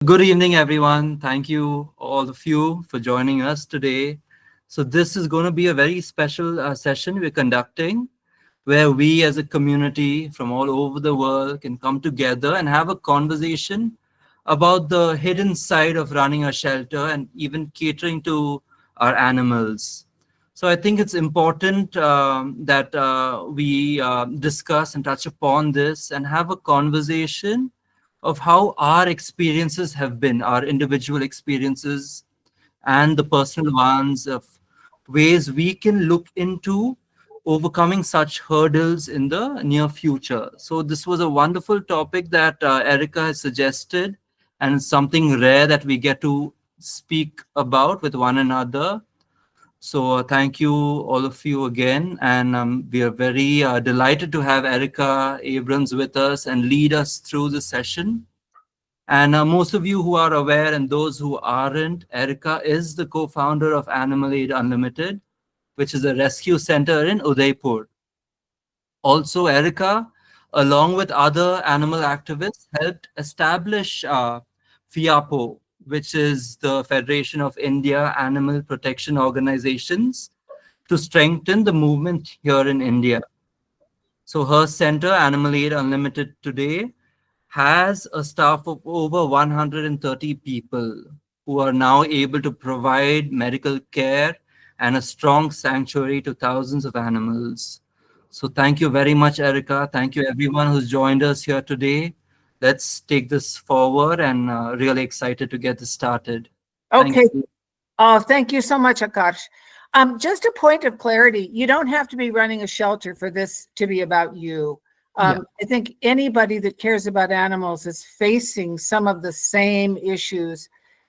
Good evening, everyone. Thank you, all of you, for joining us today. So, this is going to be a very special session we're conducting where we as a community from all over the world can come together and have a conversation about the hidden side of running a shelter and even catering to our animals. So I think it's important that we discuss and touch upon this and have a conversation of how our experiences have been, our individual experiences and the personal ones of ways we can look into overcoming such hurdles in the near future. So this was a wonderful topic that Erika has suggested, and it's something rare that we get to speak about with one another. So thank you all of you again, and we are very delighted to have Erika Abrams with us and lead us through the session. And most of you who are aware and those who aren't, Erika is the co-founder of Animal Aid Unlimited, which is a rescue center in Udaipur. Also, Erika, along with other animal activists, helped establish FIAPO, which is the Federation of India Animal Protection Organizations, to strengthen the movement here in India. So her center, Animal Aid Unlimited today, has a staff of over 130 people who are now able to provide medical care and a strong sanctuary to thousands of animals. So thank you very much, Erika. Thank you everyone who's joined us here today. Let's take this forward and really excited to get this started. Thank Okay. you. Oh, thank you so much, Akash. Just a point of clarity, you don't have to be running a shelter for this to be about you. I think anybody that cares about animals is facing some of the same issues.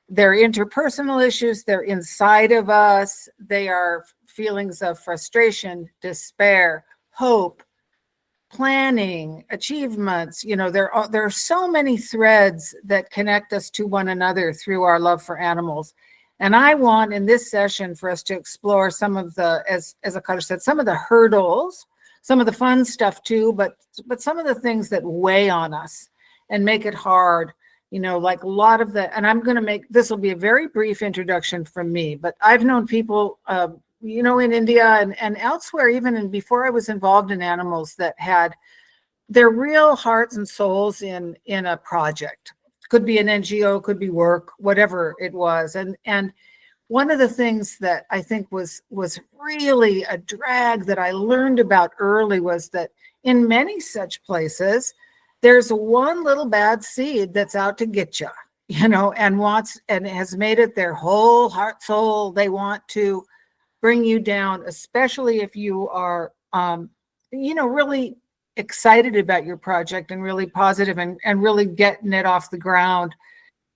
They're interpersonal issues, they're inside of us, they are feelings of frustration, despair, hope, planning, achievements. You know, there are so many threads that connect us to one another through our love for animals. And I want in this session for us to explore some of the, as Akash said, some of the hurdles, some of the fun stuff too, but some of the things that weigh on us and make it hard. You know, like a lot of the, and I'm going to make, this will be a very brief introduction from me, but I've known people, you know, in India and elsewhere, even and before I was involved in animals, that had their real hearts and souls in a project. Could be an NGO, could be work, whatever it was. And one of the things that I think was really a drag that I learned about early was that in many such places, there's one little bad seed that's out to get you, you know, and has made it their whole heart, soul. They want to bring you down, especially if you are, you know, really excited about your project and really positive and really getting it off the ground.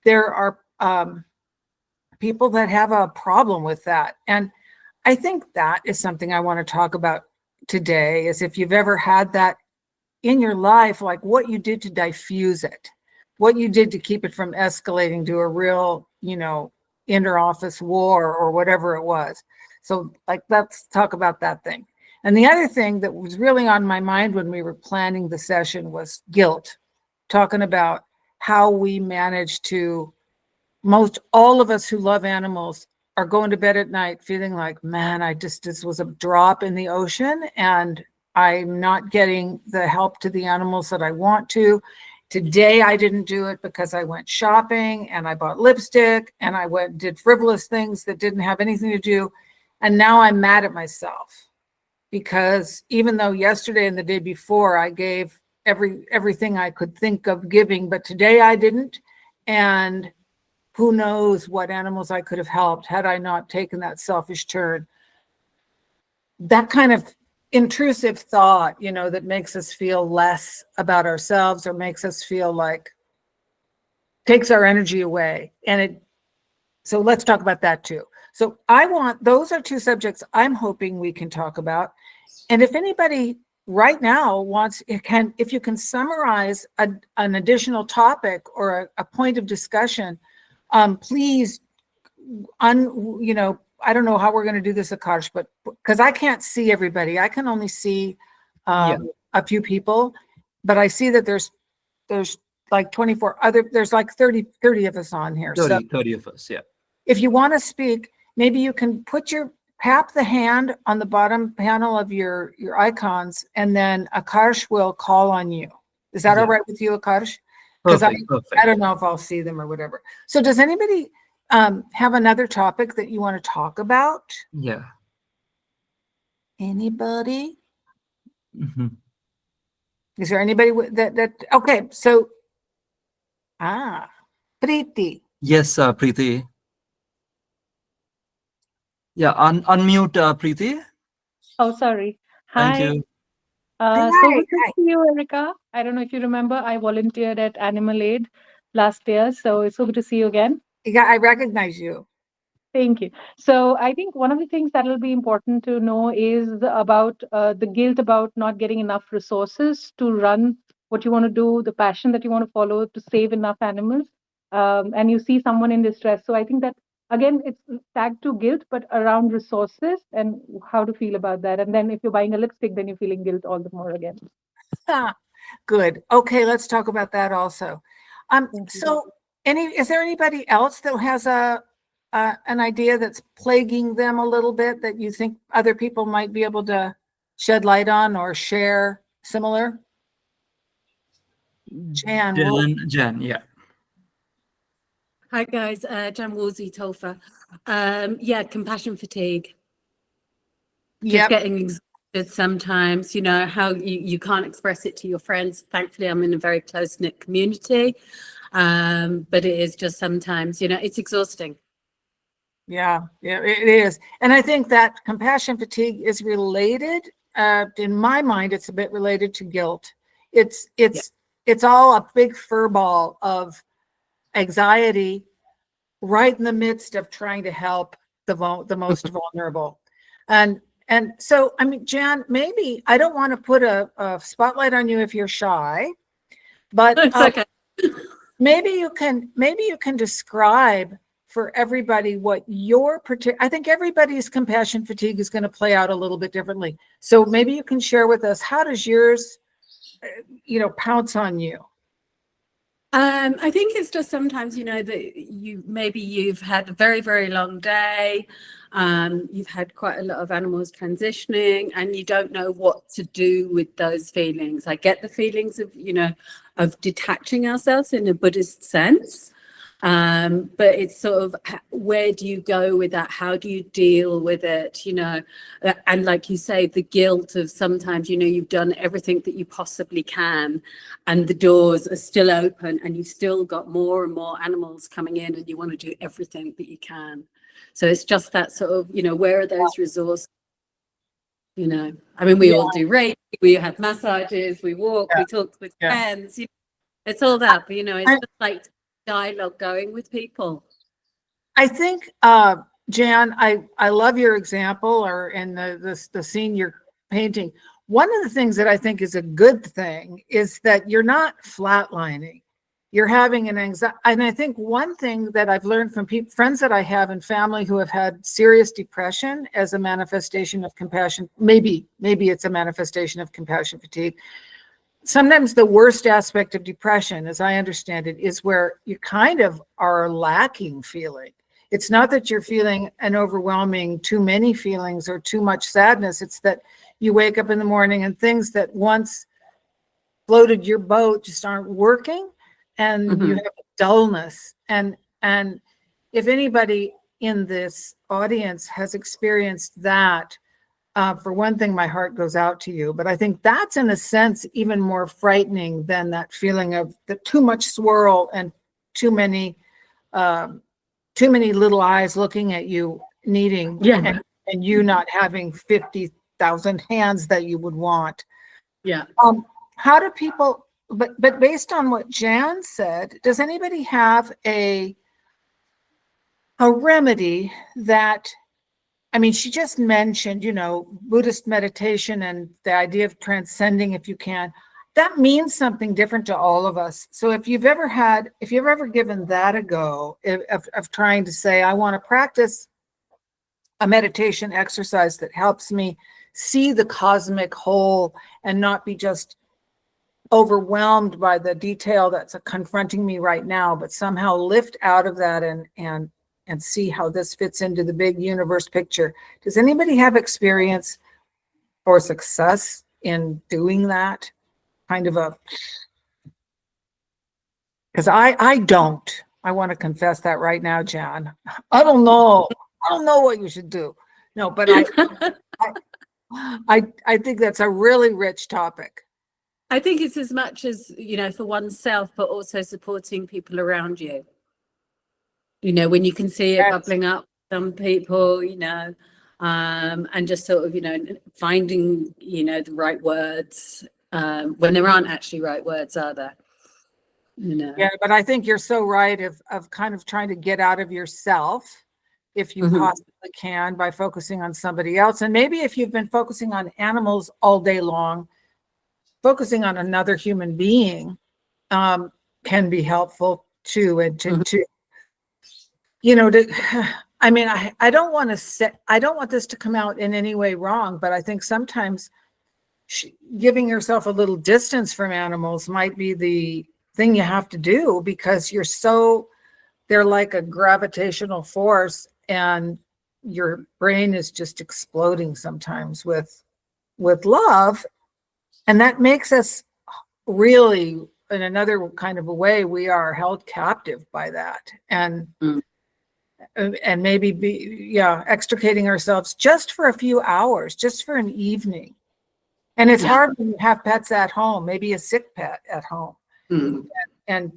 There are people that have a problem with that. And I think that is something I want to talk about today, is if you've ever had that in your life, like what you did to diffuse it, what you did to keep it from escalating to a real, you know, inter-office war or whatever it was. So like, let's talk about that thing. And the other thing that was really on my mind when we were planning the session was guilt, talking about how we manage to, most all of us who love animals are going to bed at night feeling like, man, this was a drop in the ocean and I'm not getting the help to the animals that I want to. Today, I didn't do it because I went shopping and I bought lipstick and I went and did frivolous things that didn't have anything to do. And now I'm mad at myself because even though yesterday and the day before I gave everything I could think of giving, but today I didn't. And who knows what animals I could have helped had I not taken that selfish turn. That kind of intrusive thought, you know, that makes us feel less about ourselves or makes us feel like takes our energy away. So let's talk about that too. So those are two subjects I'm hoping we can talk about. And if anybody right now wants, if you can summarize an additional topic or a point of discussion, please, you know, I don't know how we're going to do this, Akash, but because I can't see everybody, I can only see a few people, but I see that there's like 24 other, there's like 30 of us on here. So 30 of us, yeah. if you want to speak, maybe you can tap the hand on the bottom panel of your icons, and then Akarsh will call on you. Is that all right with you, Akarsh? Because I don't know if I'll see them or whatever. So does anybody have another topic that you want to talk about? Yeah. Anybody? Is there anybody that okay, so Preeti. Yes, Preeti. Yeah, unmute Preeti. Oh, sorry. Thank Hi. you. So good to see you, Erika. I don't know if you remember, I volunteered at Animal Aid last year, so it's so good to see you again. Yeah, I recognize you. Thank you. So I think one of the things that will be important to know is about the guilt about not getting enough resources to run what you want to do, the passion that you want to follow to save enough animals, and you see someone in distress. So I think that, again, it's tagged to guilt, but around resources and how to feel about that. And then if you're buying a lipstick, then you're feeling guilt all the more again. Good. Okay, let's talk about that also. So is there anybody else that has an idea that's plaguing them a little bit that you think other people might be able to shed light on or share similar? Jan, yeah. Hi guys, Jan Woolsey Tolfa. Yeah, compassion fatigue. Just getting exhausted sometimes, you know, how you can't express it to your friends. Thankfully, I'm in a very close-knit community, but it is just sometimes, you know, it's exhausting. Yeah, it is. And I think that compassion fatigue is related. In my mind, it's a bit related to guilt. It's all a big fur ball of anxiety right in the midst of trying to help the most vulnerable. And so, I mean, Jan, maybe I don't want to put a spotlight on you if you're shy, but It's okay. maybe you can describe for everybody what I think everybody's compassion fatigue is going to play out a little bit differently. So maybe you can share with us, how does yours, pounce on you? I think it's just sometimes, you know, that you've had a very, very long day. You've had quite a lot of animals transitioning, and you don't know what to do with those feelings. I get the feelings of, you know, of detaching ourselves in a Buddhist sense. But it's sort of, where do you go with that? How do you deal with it? You know, and like you say, the guilt of sometimes, you know, you've done everything that you possibly can, and the doors are still open, and you've still got more and more animals coming in, and you want to do everything that you can. So it's just that sort of, you know, where are those resources? You know, I mean, we all do Reiki, we have massages, we walk, we talk with friends. You know, it's all that, but you know, it's just like dialogue going with people. I think, Jan, I love your example, or in the scene you're painting. One of the things that I think is a good thing is that you're not flatlining. You're having an anxiety. And I think one thing that I've learned from friends that I have and family who have had serious depression as a manifestation of compassion, maybe it's a manifestation of compassion fatigue. Sometimes the worst aspect of depression, as I understand it, is where you kind of are lacking feeling. It's not that you're feeling an overwhelming too many feelings or too much sadness. It's that you wake up in the morning and things that once floated your boat just aren't working, and you have dullness. And if anybody in this audience has experienced that, for one thing, my heart goes out to you. But I think that's, in a sense, even more frightening than that feeling of the too much swirl and too many little eyes looking at you, needing, and you not having 50,000 hands that you would want. Yeah. How do people? But based on what Jan said, does anybody have a remedy that? I mean, she just mentioned, you know, Buddhist meditation and the idea of transcending if you can. That means something different to all of us. So if you've ever given that a go, of trying to say, I want to practice a meditation exercise that helps me see the cosmic whole and not be just overwhelmed by the detail that's confronting me right now, but somehow lift out of that and see how this fits into the big universe picture. Does anybody have experience or success in doing that? Kind of a, because I don't. I want to confess that right now, Jan. I don't know. I don't know what you should do. No, but I think that's a really rich topic. I think it's as much as, for oneself, but also supporting people around you. When you can see it bubbling up, some people, and just sort of, finding, the right words when there aren't actually right words, are there? Yeah, but I think you're so right of kind of trying to get out of yourself if you possibly can by focusing on somebody else. And maybe if you've been focusing on animals all day long, focusing on another human being can be helpful too. And to I mean, I don't want this to come out in any way wrong, but I think sometimes giving yourself a little distance from animals might be the thing you have to do, because they're like a gravitational force and your brain is just exploding sometimes with love. And that makes us really, in another kind of a way, we are held captive by that. And maybe extricating ourselves just for a few hours, just for an evening. And it's hard when you have pets at home, maybe a sick pet at home. And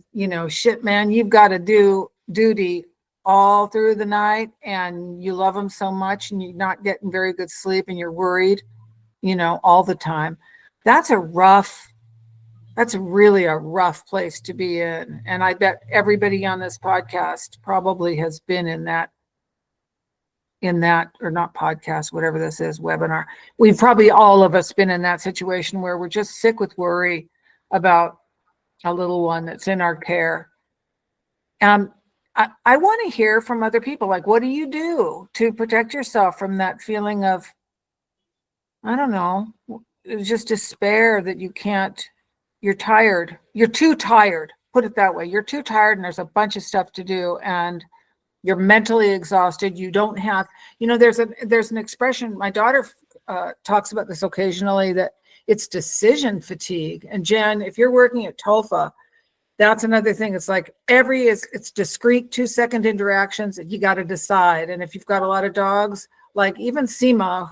shit, man, you've got to do duty all through the night, and you love them so much, and you're not getting very good sleep, and you're worried, all the time. That's really a rough place to be in. And I bet everybody on this podcast probably has been in that, or not podcast, whatever this is, webinar. We've probably all of us been in that situation where we're just sick with worry about a little one that's in our care. I want to hear from other people. Like, what do you do to protect yourself from that feeling of, I don't know, it's just despair that you can't, you're tired. You're too tired. Put it that way. You're too tired and there's a bunch of stuff to do and you're mentally exhausted. You don't have, there's an expression, my daughter talks about this occasionally, that it's decision fatigue. And Jen, if you're working at TOFA, that's another thing. It's like it's discrete 2-second interactions that you got to decide. And if you've got a lot of dogs, like even Seema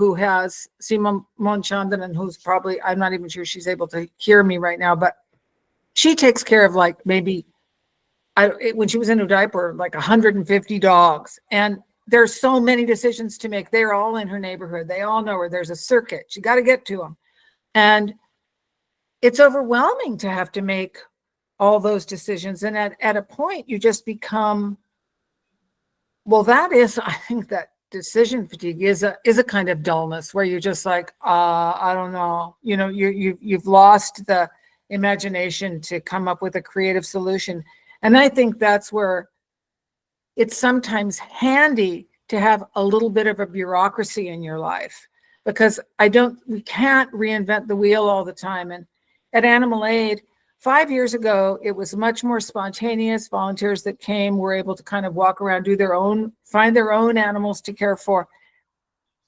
Monchandan, and who's probably, I'm not even sure she's able to hear me right now, but she takes care of like maybe, when she was in Udaipur, like 150 dogs. And there's so many decisions to make. They're all in her neighborhood. They all know her. There's a circuit. She got to get to them. And it's overwhelming to have to make all those decisions. And at a point, you just become, I think that decision fatigue is a kind of dullness where you're just like, I don't know, you've lost the imagination to come up with a creative solution. And I think that's where it's sometimes handy to have a little bit of a bureaucracy in your life, because we can't reinvent the wheel all the time. And at Animal Aid, 5 years ago, it was much more spontaneous. Volunteers that came were able to kind of walk around, find their own animals to care for,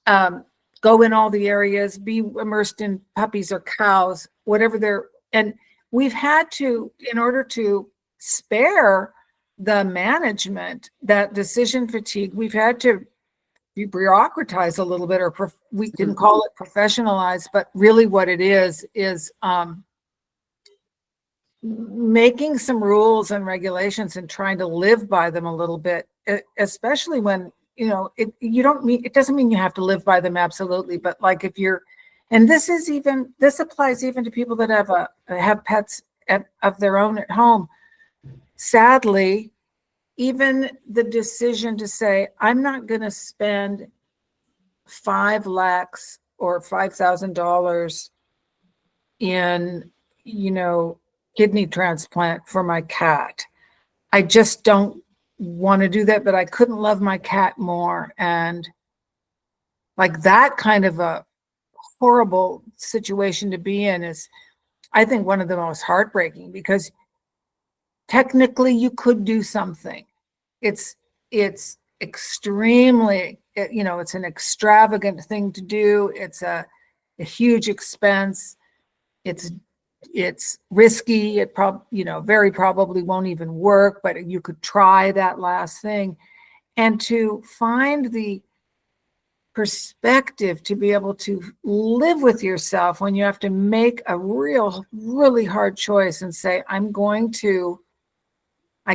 go in all the areas, be immersed in puppies or cows, whatever and we've had to, in order to spare the management that decision fatigue, we've had to bureaucratize a little bit, or we can call it professionalize, but really what it is making some rules and regulations and trying to live by them a little bit, especially when, it doesn't mean you have to live by them absolutely, but like if you're, and this applies even to people that have pets of their own at home. Sadly, even the decision to say, I'm not going to spend 5 lakhs or $5,000 in, kidney transplant for my cat. I just don't want to do that, but I couldn't love my cat more. And like that kind of a horrible situation to be in is I think, one of the most heartbreaking, because technically you could do something. It's extremely, it's an extravagant thing to do. It's a huge expense. It's risky. It very probably won't even work, but you could try that last thing. And to find the perspective to be able to live with yourself when you have to make a really hard choice and say, I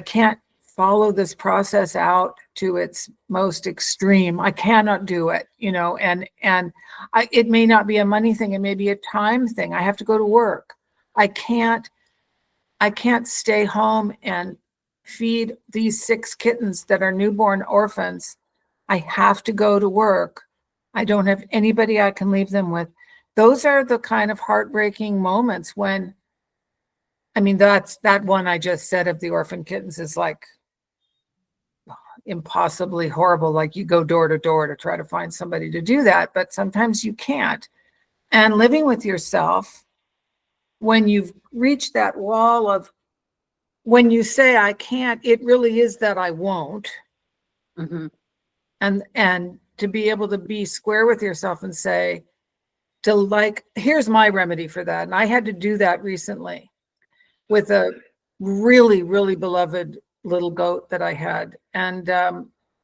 can't follow this process out to its most extreme. I cannot do it, and it may not be a money thing. It may be a time thing. I have to go to work. I can't stay home and feed these 6 kittens that are newborn orphans. I have to go to work. I don't have anybody I can leave them with. Those are the kind of heartbreaking moments when, that one I just said of the orphan kittens is like impossibly horrible. Like, you go door to door to try to find somebody to do that, but sometimes you can't. And living with yourself, when you've reached that wall of, when you say I can't, it really is that I won't. Mm-hmm. And to be able to be square with yourself and say, here's my remedy for that. And I had to do that recently with a really, really beloved little goat that I had. And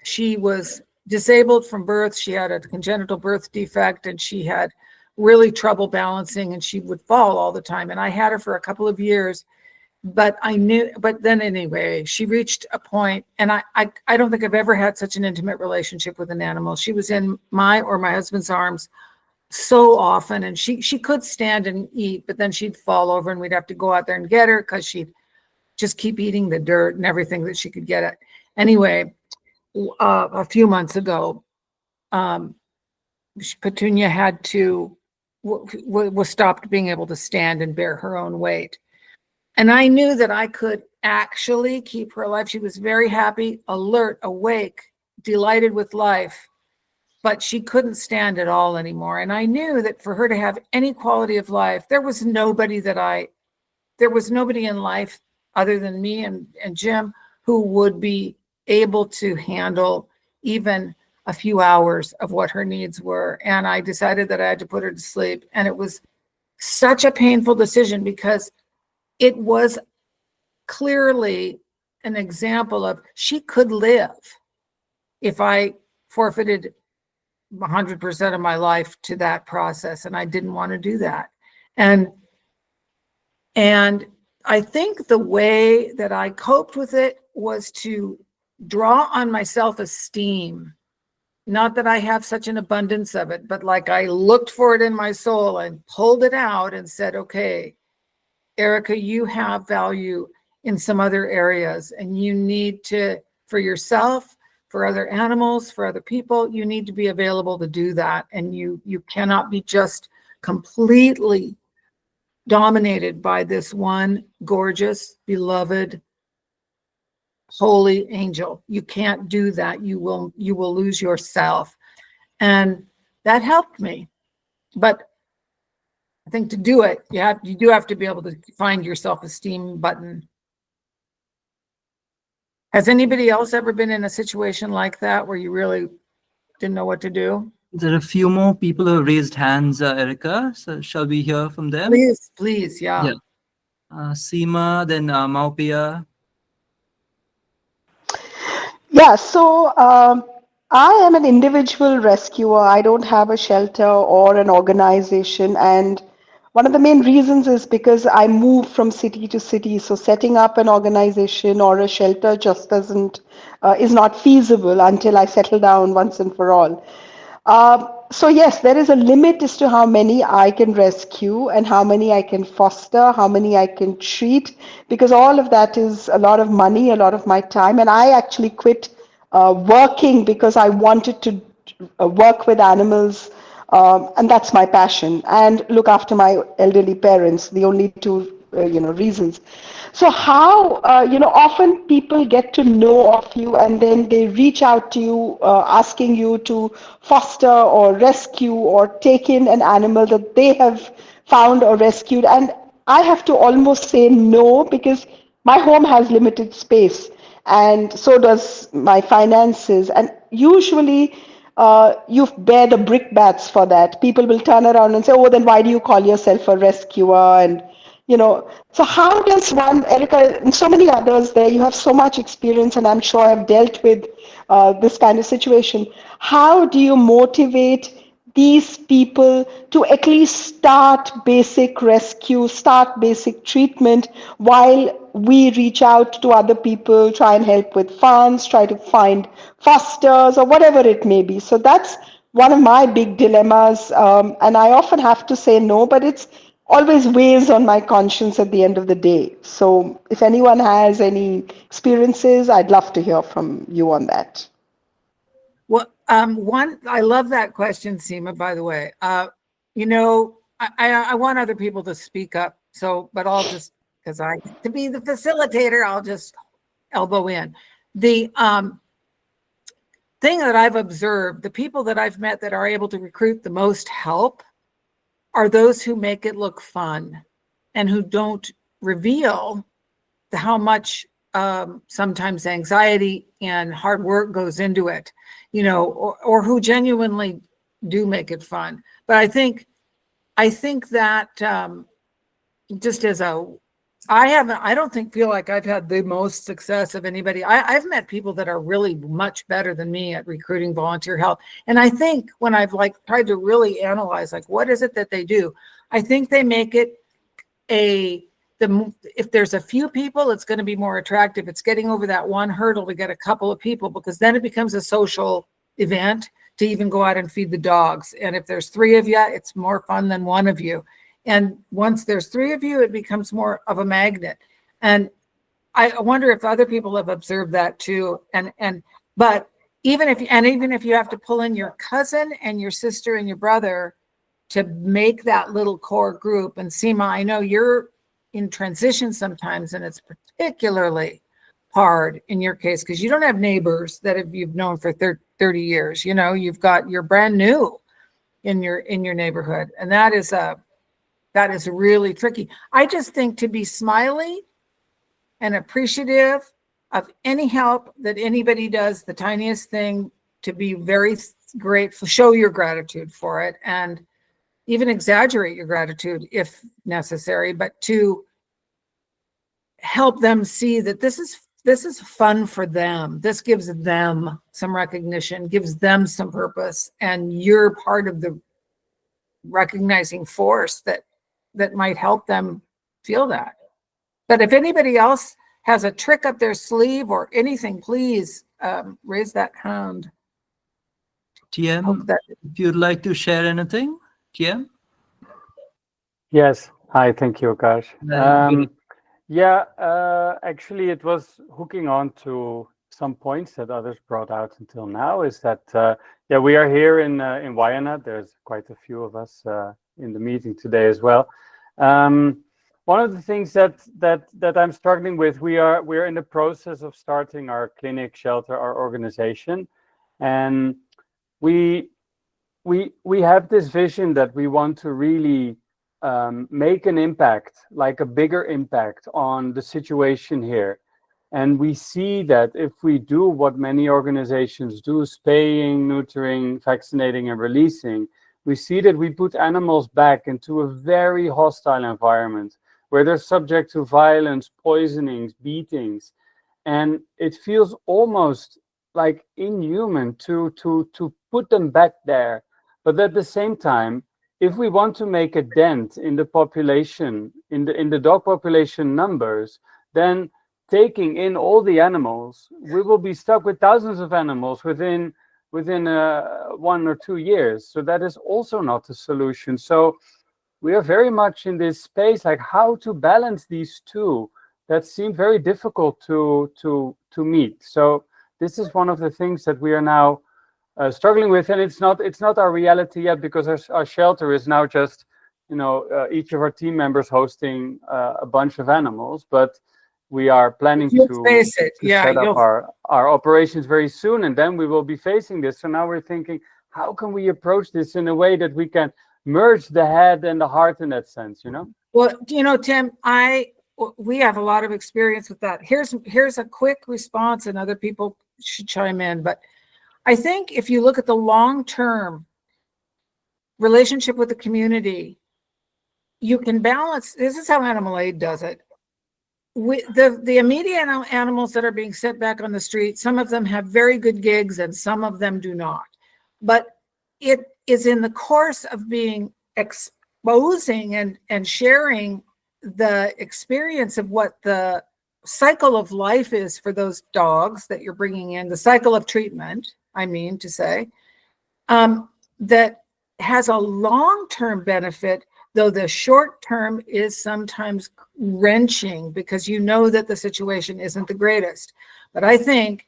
she was disabled from birth. She had a congenital birth defect, and she had really trouble balancing, and she would fall all the time. And I had her for a couple of years, but then anyway, she reached a point, and I don't think I've ever had such an intimate relationship with an animal. She was in my husband's arms so often, and she could stand and eat, but then she'd fall over and we'd have to go out there and get her because she'd just keep eating the dirt and everything that she could get at. Anyway, a few months ago, Petunia had to was stopped being able to stand and bear her own weight. And I knew that I could actually keep her alive. She was very happy, alert, awake, delighted with life, but she couldn't stand at all anymore. And I knew that for her to have any quality of life, there was nobody in life other than me and Jim who would be able to handle even a few hours of what her needs were. And I decided that I had to put her to sleep. And it was such a painful decision because it was clearly an example of she could live if I forfeited 100% of my life to that process. And I didn't want to do that. And I think the way that I coped with it was to draw on my self-esteem. Not that I have such an abundance of it, but like I looked for it in my soul and pulled it out and said, okay, Erika, you have value in some other areas, and you need to, for yourself, for other animals, for other people, you need to be available to do that. And you cannot be just completely dominated by this one gorgeous, beloved, holy angel. You can't do that. You will lose yourself. And that helped me. But I think to do it, you do have to be able to find your self-esteem button. Has anybody else ever been in a situation like that where you really didn't know what to do? There are a few more people who have raised hands, Erika. So shall we hear from them? Please, yeah. Seema, then Maupia. Yeah, so I am an individual rescuer. I don't have a shelter or an organization. And one of the main reasons is because I move from city to city. So setting up an organization or a shelter just is not feasible until I settle down once and for all. So yes, there is a limit as to how many I can rescue and how many I can foster, how many I can treat, because all of that is a lot of money, a lot of my time. And I actually quit working because I wanted to work with animals, and that's my passion, and look after my elderly parents, the only two reasons. So how often people get to know of you and then they reach out to you asking you to foster or rescue or take in an animal that they have found or rescued. And I have to almost say no because my home has limited space and so does my finances. And usually, you bear the brickbats for that. People will turn around and say, "Oh, then why do you call yourself a rescuer?" And so how does one, Erica, and so many others there, you have so much experience, and I'm sure I've dealt with this kind of situation. How do you motivate these people to at least start basic rescue, start basic treatment while we reach out to other people, try and help with funds, try to find fosters or whatever it may be? So that's one of my big dilemmas. And I often have to say no, but it's always weighs on my conscience at the end of the day. So if anyone has any experiences, I'd love to hear from you on that. Well, I love that question, Seema, by the way. I want other people to speak up. But I'll just, because to be the facilitator, I'll just elbow in. The thing that I've observed, the people that I've met that are able to recruit the most help are those who make it look fun and who don't reveal how much sometimes anxiety and hard work goes into it, or who genuinely do make it fun. But I think that just as I don't feel like I've had the most success of anybody. I've met people that are really much better than me at recruiting volunteer help. And I think when I've tried to really analyze, what is it that they do? I think they make it if there's a few people, it's going to be more attractive. It's getting over that one hurdle to get a couple of people, because then it becomes a social event to even go out and feed the dogs. And if there's 3 of you, it's more fun than 1 of you. And once there's 3 of you, it becomes more of a magnet. And I wonder if other people have observed that too. But even if you have to pull in your cousin and your sister and your brother to make that little core group. And Seema, I know you're in transition sometimes, and it's particularly hard in your case because you don't have neighbors that you've known for 30 years. You're brand new in your neighborhood, and that is really tricky. I just think to be smiley and appreciative of any help that anybody does, the tiniest thing, to be very grateful, show your gratitude for it, and even exaggerate your gratitude if necessary, but to help them see that this is fun for them. This gives them some recognition, gives them some purpose, and you're part of the recognizing force that might help them feel that. But if anybody else has a trick up their sleeve or anything, please raise that hand. TM, if you'd like to share anything, TM? Yes. Hi, thank you, Akash. Actually, it was hooking on to some points that others brought out until now, is that, we are here in Wayanad. There's quite a few of us in the meeting today as well. One of the things that I'm struggling with, we're in the process of starting our clinic, shelter, our organization, and we have this vision that we want to really make an impact, like a bigger impact on the situation here. And we see that if we do what many organizations do, spaying, neutering, vaccinating, and releasing, we see that we put animals back into a very hostile environment where they're subject to violence, poisonings, beatings. And it feels almost like inhuman to put them back there. But at the same time, if we want to make a dent in the population, in the dog population numbers, then taking in all the animals, we will be stuck with thousands of animals within 1 or 2 years. So that is also not a solution. So we are very much in this space, like how to balance these two that seem very difficult to meet. So this is one of the things that we are now struggling with, and it's not our reality yet, because our shelter is now just each of our team members hosting a bunch of animals, but we are planning to set up our operations very soon, and then we will be facing this. So now we're thinking, how can we approach this in a way that we can merge the head and the heart in that sense, Well, Tim, we have a lot of experience with that. Here's a quick response, and other people should chime in. But I think if you look at the long-term relationship with the community, you can balance. This is how Animal Aid does it. The immediate animals that are being sent back on the street, some of them have very good gigs and some of them do not. But it is in the course of being exposing and sharing the experience of what the cycle of life is for those dogs that you're bringing in, the cycle of treatment, I mean to say, that has a long-term benefit, though the short term is sometimes wrenching because you know that the situation isn't the greatest. But I think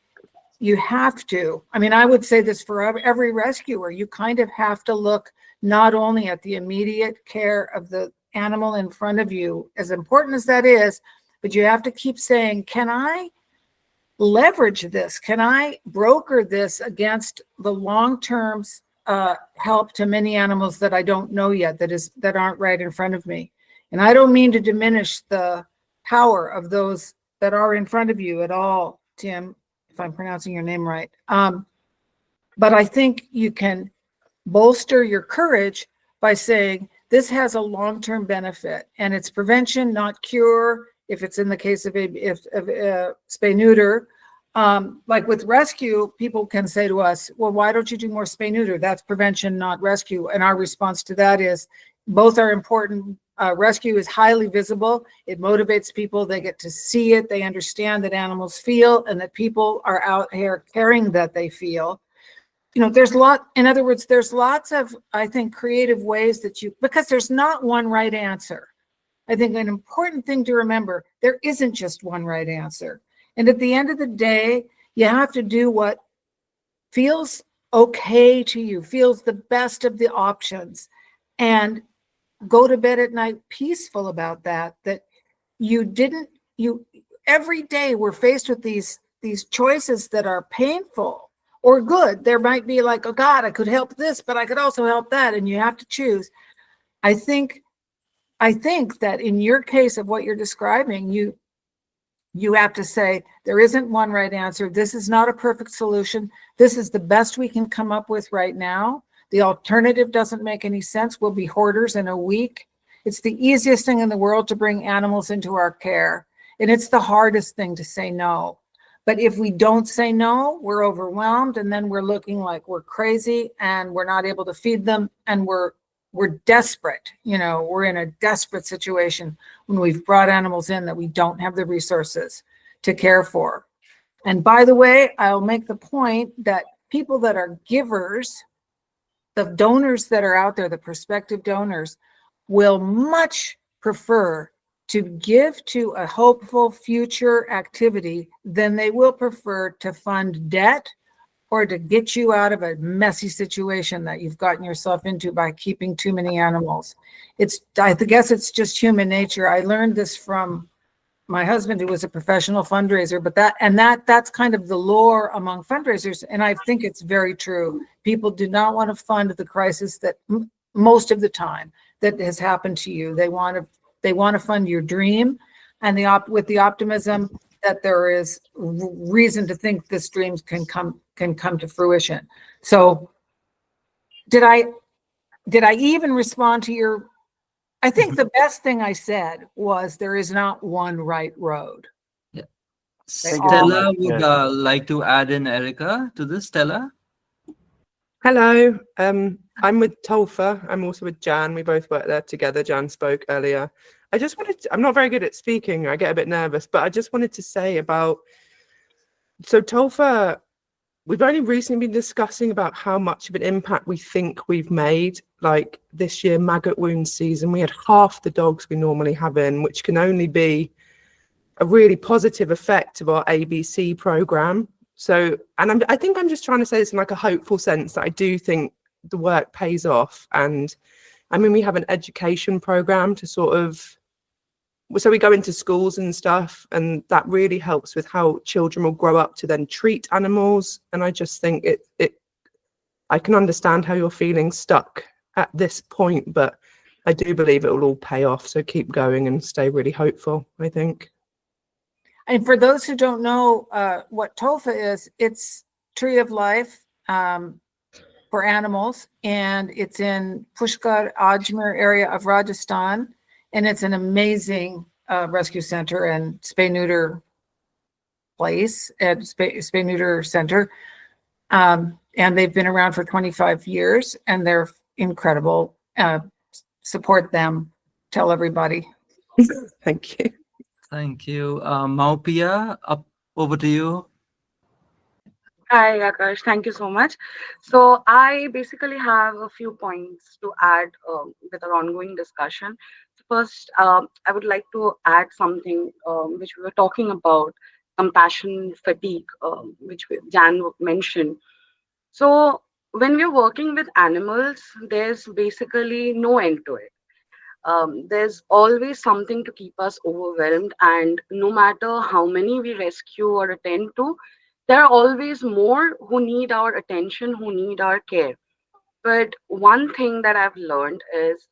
you have to, I would say this for every rescuer, you kind of have to look not only at the immediate care of the animal in front of you, as important as that is, but you have to keep saying, can I leverage this? Can I broker this against the long-term help to many animals that I don't know yet, that aren't right in front of me? And I don't mean to diminish the power of those that are in front of you at all, Tim, if I'm pronouncing your name right. But I think you can bolster your courage by saying, this has a long-term benefit, and it's prevention, not cure. If it's in the case of spay-neuter, like with rescue, people can say to us, well, why don't you do more spay-neuter? That's prevention, not rescue. And our response to that is, both are important. Rescue is highly visible. It motivates people. They get to see it. They understand that animals feel and that people are out here caring that they feel. There's lots of, I think, creative ways that because there's not one right answer. I think an important thing to remember, there isn't just one right answer. And at the end of the day, you have to do what feels okay to you, feels the best of the options, and go to bed at night peaceful about that every day we're faced with these choices that are painful or good. There might be like, oh God, I could help this, but I could also help that. And you have to choose. I think that in your case of what you're describing, you have to say, there isn't one right answer. This is not a perfect solution. This is the best we can come up with right now. The alternative doesn't make any sense. We'll be hoarders in a week. It's the easiest thing in the world to bring animals into our care. And it's the hardest thing to say no. But if we don't say no, we're overwhelmed, and then we're looking like we're crazy and we're not able to feed them, and we're desperate. We're in a desperate situation when we've brought animals in that we don't have the resources to care for. And by the way, I'll make the point that people that are givers, the donors that are out there, the prospective donors, will much prefer to give to a hopeful future activity than they will prefer to fund debt or to get you out of a messy situation that you've gotten yourself into by keeping too many animals. I guess it's just human nature. I learned this from my husband, who was a professional fundraiser, but that's kind of the lore among fundraisers. And I think it's very true. People do not want to fund the crisis that most of the time that has happened to you. They want to fund your dream, and with the optimism that there is reason to think this dream can come to fruition. So did I even respond to your? I think the best thing I said was, there is not one right road. Yeah. Stella would like to add in, Erika, to this. Stella? Hello, I'm with Tolfa. I'm also with Jan. We both work there together. Jan spoke earlier. I'm not very good at speaking. I get a bit nervous, but I just wanted to say so Tolfa, we've only recently been discussing about how much of an impact we think we've made. Like this year, maggot wound season, we had half the dogs we normally have in, which can only be a really positive effect of our ABC program. So, and I think I'm just trying to say this in like a hopeful sense, that I do think the work pays off. And we have an education program so we go into schools and stuff, and that really helps with how children will grow up to then treat animals. And I just think I can understand how you're feeling stuck at this point, but I do believe it will all pay off. So keep going and stay really hopeful, I think. And for those who don't know what TOFA is, it's Tree of Life for animals, and it's in Pushkar, Ajmer area of Rajasthan, and it's an amazing rescue center and spay-neuter place at spay-neuter center. And they've been around for 25 years, and they're incredible. Support them. Tell everybody. Thank you. Thank you. Maupia, over to you. Hi, Akash. Thank you so much. So I basically have a few points to add with our ongoing discussion. First, I would like to add something which we were talking about, compassion fatigue, Jan mentioned. So when we're working with animals, there's basically no end to it. There's always something to keep us overwhelmed, and no matter how many we rescue or attend to, there are always more who need our attention, who need our care. But one thing that I've learned is,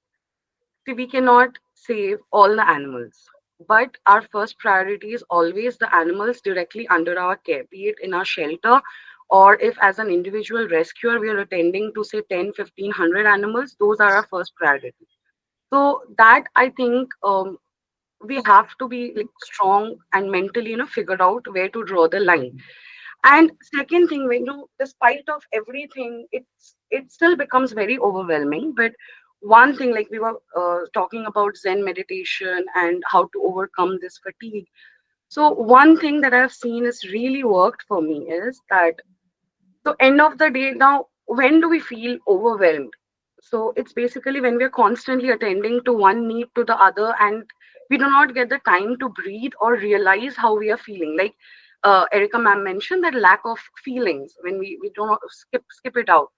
see, we cannot save all the animals, but our first priority is always the animals directly under our care, be it in our shelter, or if as an individual rescuer we are attending to say 10, 15, 100 animals, those are our first priority. So that I think we have to be like strong and mentally, figure out where to draw the line. And second thing, when despite of everything, it still becomes very overwhelming. But one thing, like we were talking about Zen meditation and how to overcome this fatigue. So one thing that I've seen is really worked for me is that, so end of the day, now when do we feel overwhelmed? So it's basically when we're constantly attending to one need to the other, and we do not get the time to breathe or realize how we are feeling. Like Erika ma'am mentioned, that lack of feelings when we don't skip it out.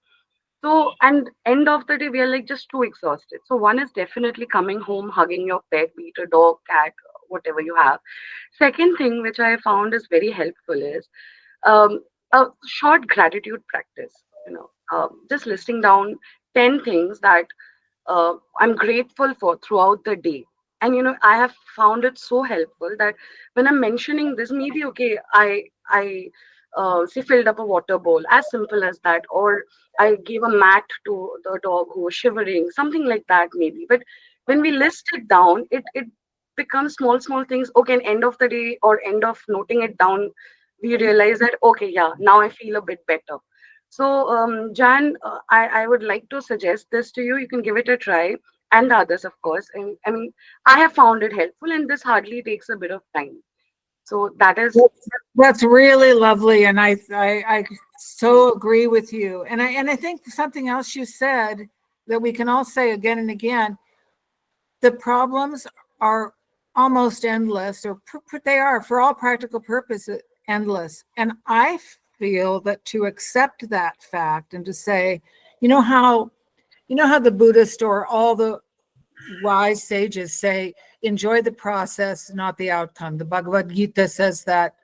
So, and end of the day, we are like just too exhausted. So one is definitely coming home, hugging your pet, be it a dog, cat, whatever you have. Second thing, which I found is very helpful, is a short gratitude practice. Just listing down 10 things that I'm grateful for throughout the day. And I have found it so helpful that when I'm mentioning this, maybe okay, I say filled up a water bowl, as simple as that, or I gave a mat to the dog who was shivering, something like that maybe. But when we list it down, it becomes small things. Okay, and end of the day or end of noting it down, we realize that okay, yeah, now I feel a bit better. So, Jan, I would like to suggest this to you. You can give it a try, and the others, of course. And I mean, I have found it helpful, and this hardly takes a bit of time. So that is. That's really lovely, and I so agree with you. And I think something else you said that we can all say again and again: the problems are almost endless, or they are, for all practical purposes, endless. And I feel that to accept that fact and to say, you know how the Buddhist or all the wise sages say, enjoy the process, not the outcome. The Bhagavad Gita says that,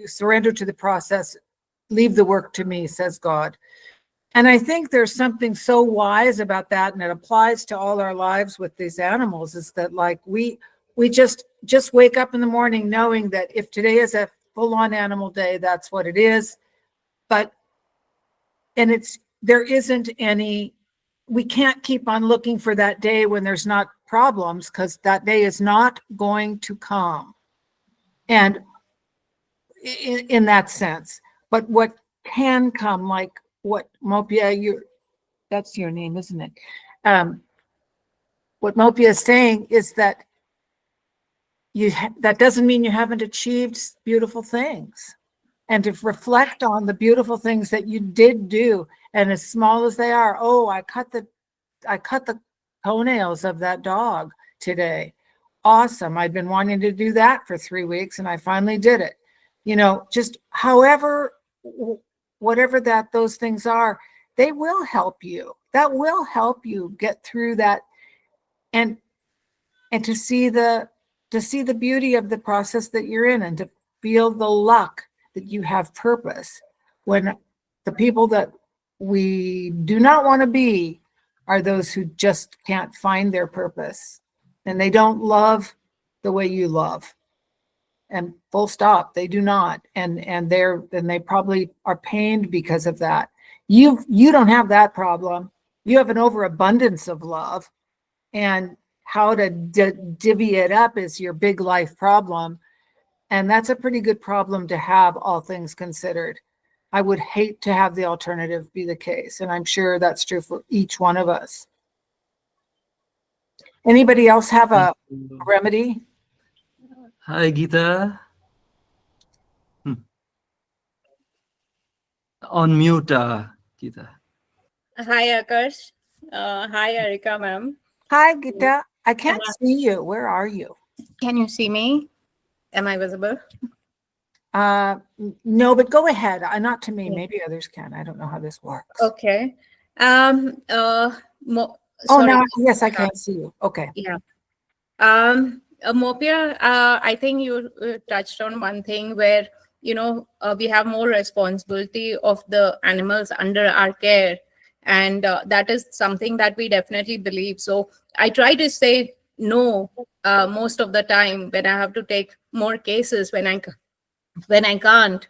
surrender to the process, leave the work to me, says God. And I think there's something so wise about that, and it applies to all our lives with these animals, is that like we just wake up in the morning knowing that if today is a full-on animal day, that's what it is. But there isn't any, we can't keep on looking for that day when there's not problems, because that day is not going to come. And in that sense, but what can come, like what Mopia, that's your name, isn't it? What Mopia is saying is that that doesn't mean you haven't achieved beautiful things. And to reflect on the beautiful things that you did do, and as small as they are. Oh, I cut the toenails of that dog today. Awesome. I'd been wanting to do that for 3 weeks, and I finally did it. Just whatever those things are, they will help you. That will help you get through that, and to see the beauty of the process that you're in, and to feel the luck that you have purpose when the people that we do not want to be are those who just can't find their purpose, and they don't love the way you love. And full stop, they do not. And they probably are pained because of that. You don't have that problem. You have an overabundance of love, and how to divvy it up is your big life problem. And that's a pretty good problem to have, all things considered. I would hate to have the alternative be the case. And I'm sure that's true for each one of us. Anybody else have a remedy? Hi, Geeta. On mute, Geeta. Hi, Akash. Hi, Erika, ma'am. Hi, Gita. I can't see you. Where are you? Can you see me? Am I visible? No, but go ahead. Not to me. Maybe others can. I don't know how this works. Okay. Oh, Sorry. now, yes, I can see you. Okay. Yeah. Mopia, I think you touched on one thing where, we have more responsibility of the animals under our care. And that is something that we definitely believe. So I try to say no most of the time when I have to take more cases when I can't.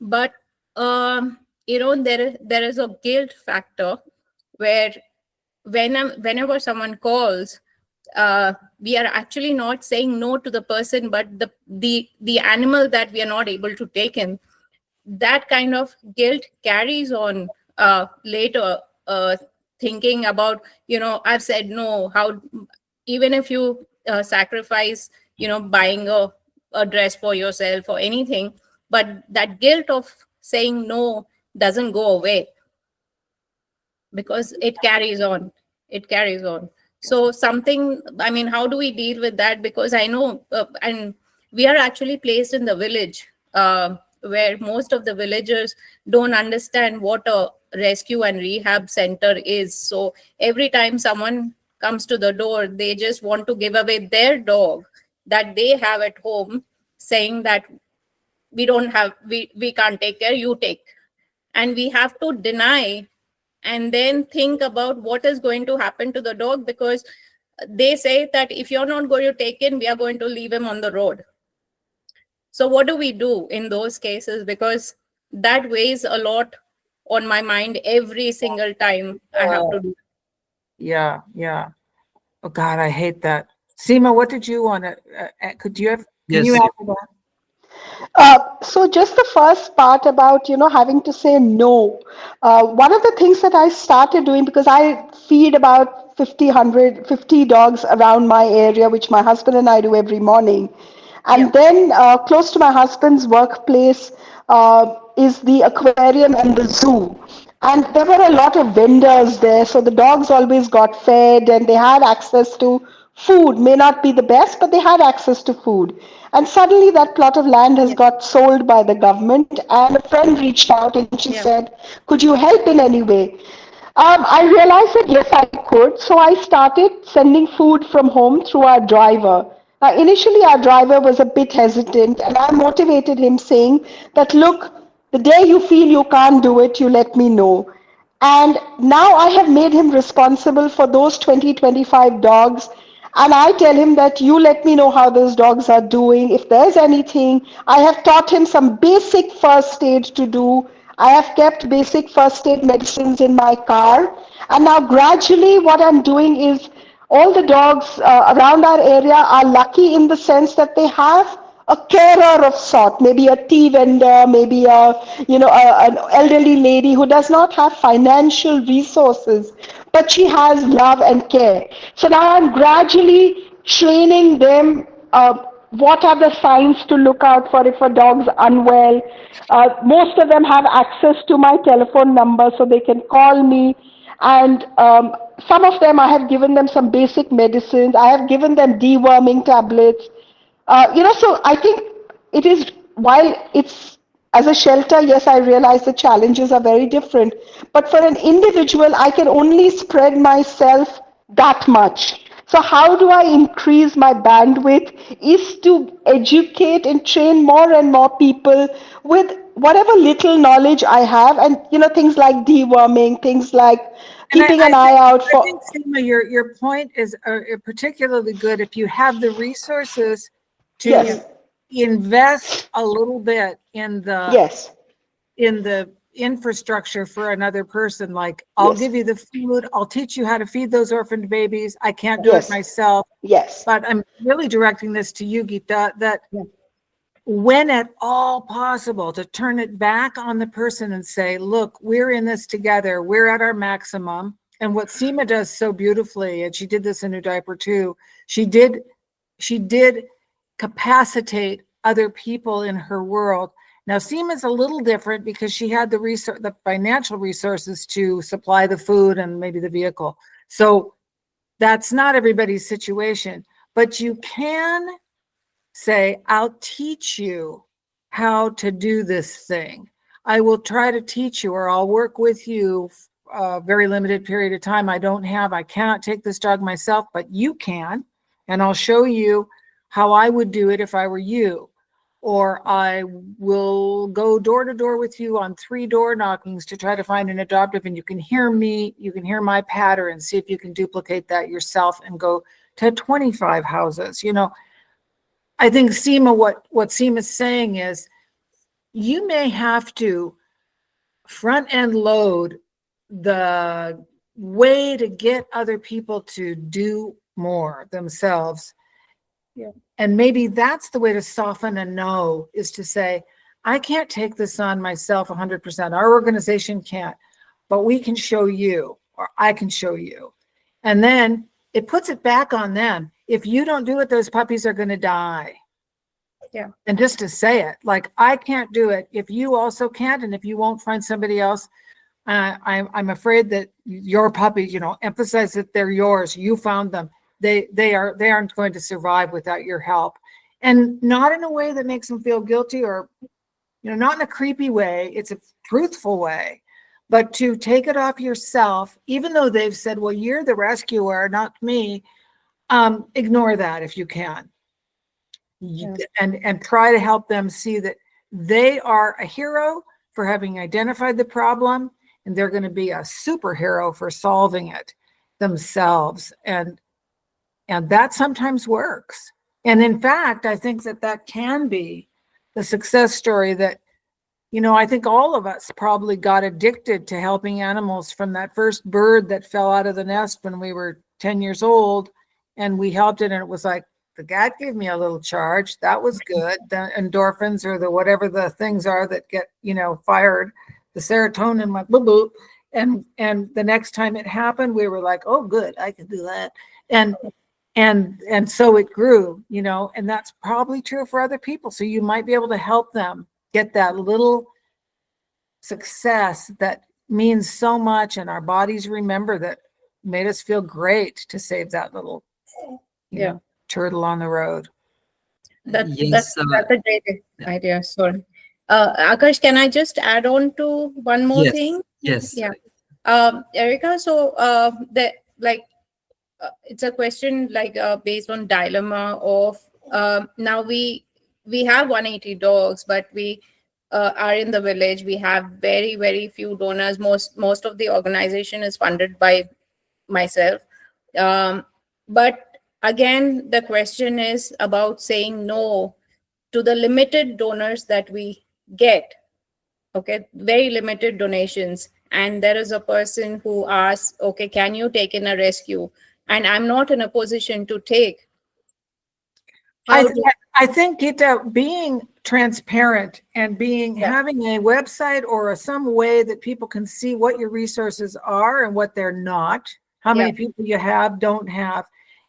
But there is a guilt factor where whenever someone calls, we are actually not saying no to the person, but the animal that we are not able to take in. That kind of guilt carries on later, thinking about, I've said no. How, even if you sacrifice, buying a dress for yourself or anything, but that guilt of saying no doesn't go away, because it carries on. So how do we deal with that? Because I know, and we are actually placed in the village, where most of the villagers don't understand what a rescue and rehab center is. So every time someone comes to the door, they just want to give away their dog that they have at home, saying that we can't take care, you take. And we have to deny and then think about what is going to happen to the dog, because they say that if you're not going to take in, we are going to leave him on the road. So what do we do in those cases? Because that weighs a lot on my mind every single time I have to do. Yeah. Oh God, I hate that. Seema, what did you want to? Can you Yes. answer that? So just the first part about, having to say no. One of the things that I started doing, because I feed about 50 dogs around my area, which my husband and I do every morning. And then close to my husband's workplace is the aquarium and the zoo. And there were a lot of vendors there. So the dogs always got fed and they had access to food. May not be the best, but they had access to food. And suddenly that plot of land has got sold by the government. And a friend reached out and she said, could you help in any way? I realized that yes, I could. So I started sending food from home through our driver. Initially, our driver was a bit hesitant, and I motivated him saying that, look, the day you feel you can't do it, you let me know. And now I have made him responsible for those 25 dogs. And I tell him that you let me know how those dogs are doing. If there's anything, I have taught him some basic first aid to do. I have kept basic first aid medicines in my car. And now gradually what I'm doing is all the dogs around our area are lucky in the sense that they have a carer of sort, maybe a tea vendor, maybe an elderly lady who does not have financial resources, but she has love and care. So now I'm gradually training them. What are the signs to look out for if a dog's unwell? Most of them have access to my telephone number, so they can call me. And some of them, I have given them some basic medicines. I have given them deworming tablets. So I think it is, while it's as a shelter, yes, I realize the challenges are very different. But for an individual, I can only spread myself that much. So how do I increase my bandwidth is to educate and train more and more people with whatever little knowledge I have, and things like deworming, things like keeping an eye out I for. think, Seema, your point is particularly good. If you have the resources to Yes, invest a little bit in the yes, infrastructure for another person, like I'll yes, give you the food, I'll teach you how to feed those orphaned babies. I can't do it yes, myself, yes, but I'm really directing this to you, Geeta, that when at all possible, to turn it back on the person and say, look, we're in this together. We're at our maximum. And what Seema does so beautifully, and she did this in Udaipur too, she did capacitate other people in her world. Now, Seema's a little different because she had the financial resources to supply the food and maybe the vehicle. So that's not everybody's situation, but you can say, I'll teach you how to do this thing. I will try to teach you, or I'll work with you a very limited period of time. I cannot take this dog myself, but you can. And I'll show you how I would do it if I were you. Or I will go door to door with you on 3 door knockings to try to find an adoptive, and you can hear me, you can hear my pattern, see if you can duplicate that yourself and go to 25 houses. I think Seema, what Seema's saying is you may have to front end load the way to get other people to do more themselves. Yeah. And maybe that's the way to soften a no, is to say, I can't take this on myself 100%. Our organization can't, but we can show you, or I can show you. And then it puts it back on them. If you don't do it, those puppies are going to die. Yeah. And just to say it, like, I can't do it. If you also can't, and if you won't find somebody else, I'm afraid that your puppies, emphasize that they're yours. You found them. They aren't going to survive without your help. And not in a way that makes them feel guilty, or, not in a creepy way. It's a truthful way. But to take it off yourself, even though they've said, well, you're the rescuer, not me, ignore that if you can. Yeah. And try to help them see that they are a hero for having identified the problem, and they're going to be a superhero for solving it themselves. And that sometimes works. And in fact, I think that can be the success story that, I think all of us probably got addicted to helping animals from that first bird that fell out of the nest when we were 10 years old, and we helped it, and it was like, the cat gave me a little charge. That was good. The endorphins, or the whatever the things are that get, fired, the serotonin went boop boop. And the next time it happened, we were like, oh, good, I can do that. And so it grew, and that's probably true for other people. So you might be able to help them get that little success that means so much, and our bodies remember that made us feel great to save that little turtle on the road. That's Yes, a great idea. Sorry. Akash, can I just add on to one more thing? Yes. Yeah. Erika, so it's a question based on dilemma of now we have 180 dogs, but we are in the village. We have very, very few donors. Most of the organization is funded by myself. But again, the question is about saying no to the limited donors that we get. Okay, very limited donations. And there is a person who asks, okay, can you take in a rescue? And I'm not in a position to take. I think, Geeta, being transparent and having a website or some way that people can see what your resources are and what they're not, how many people you have, don't have,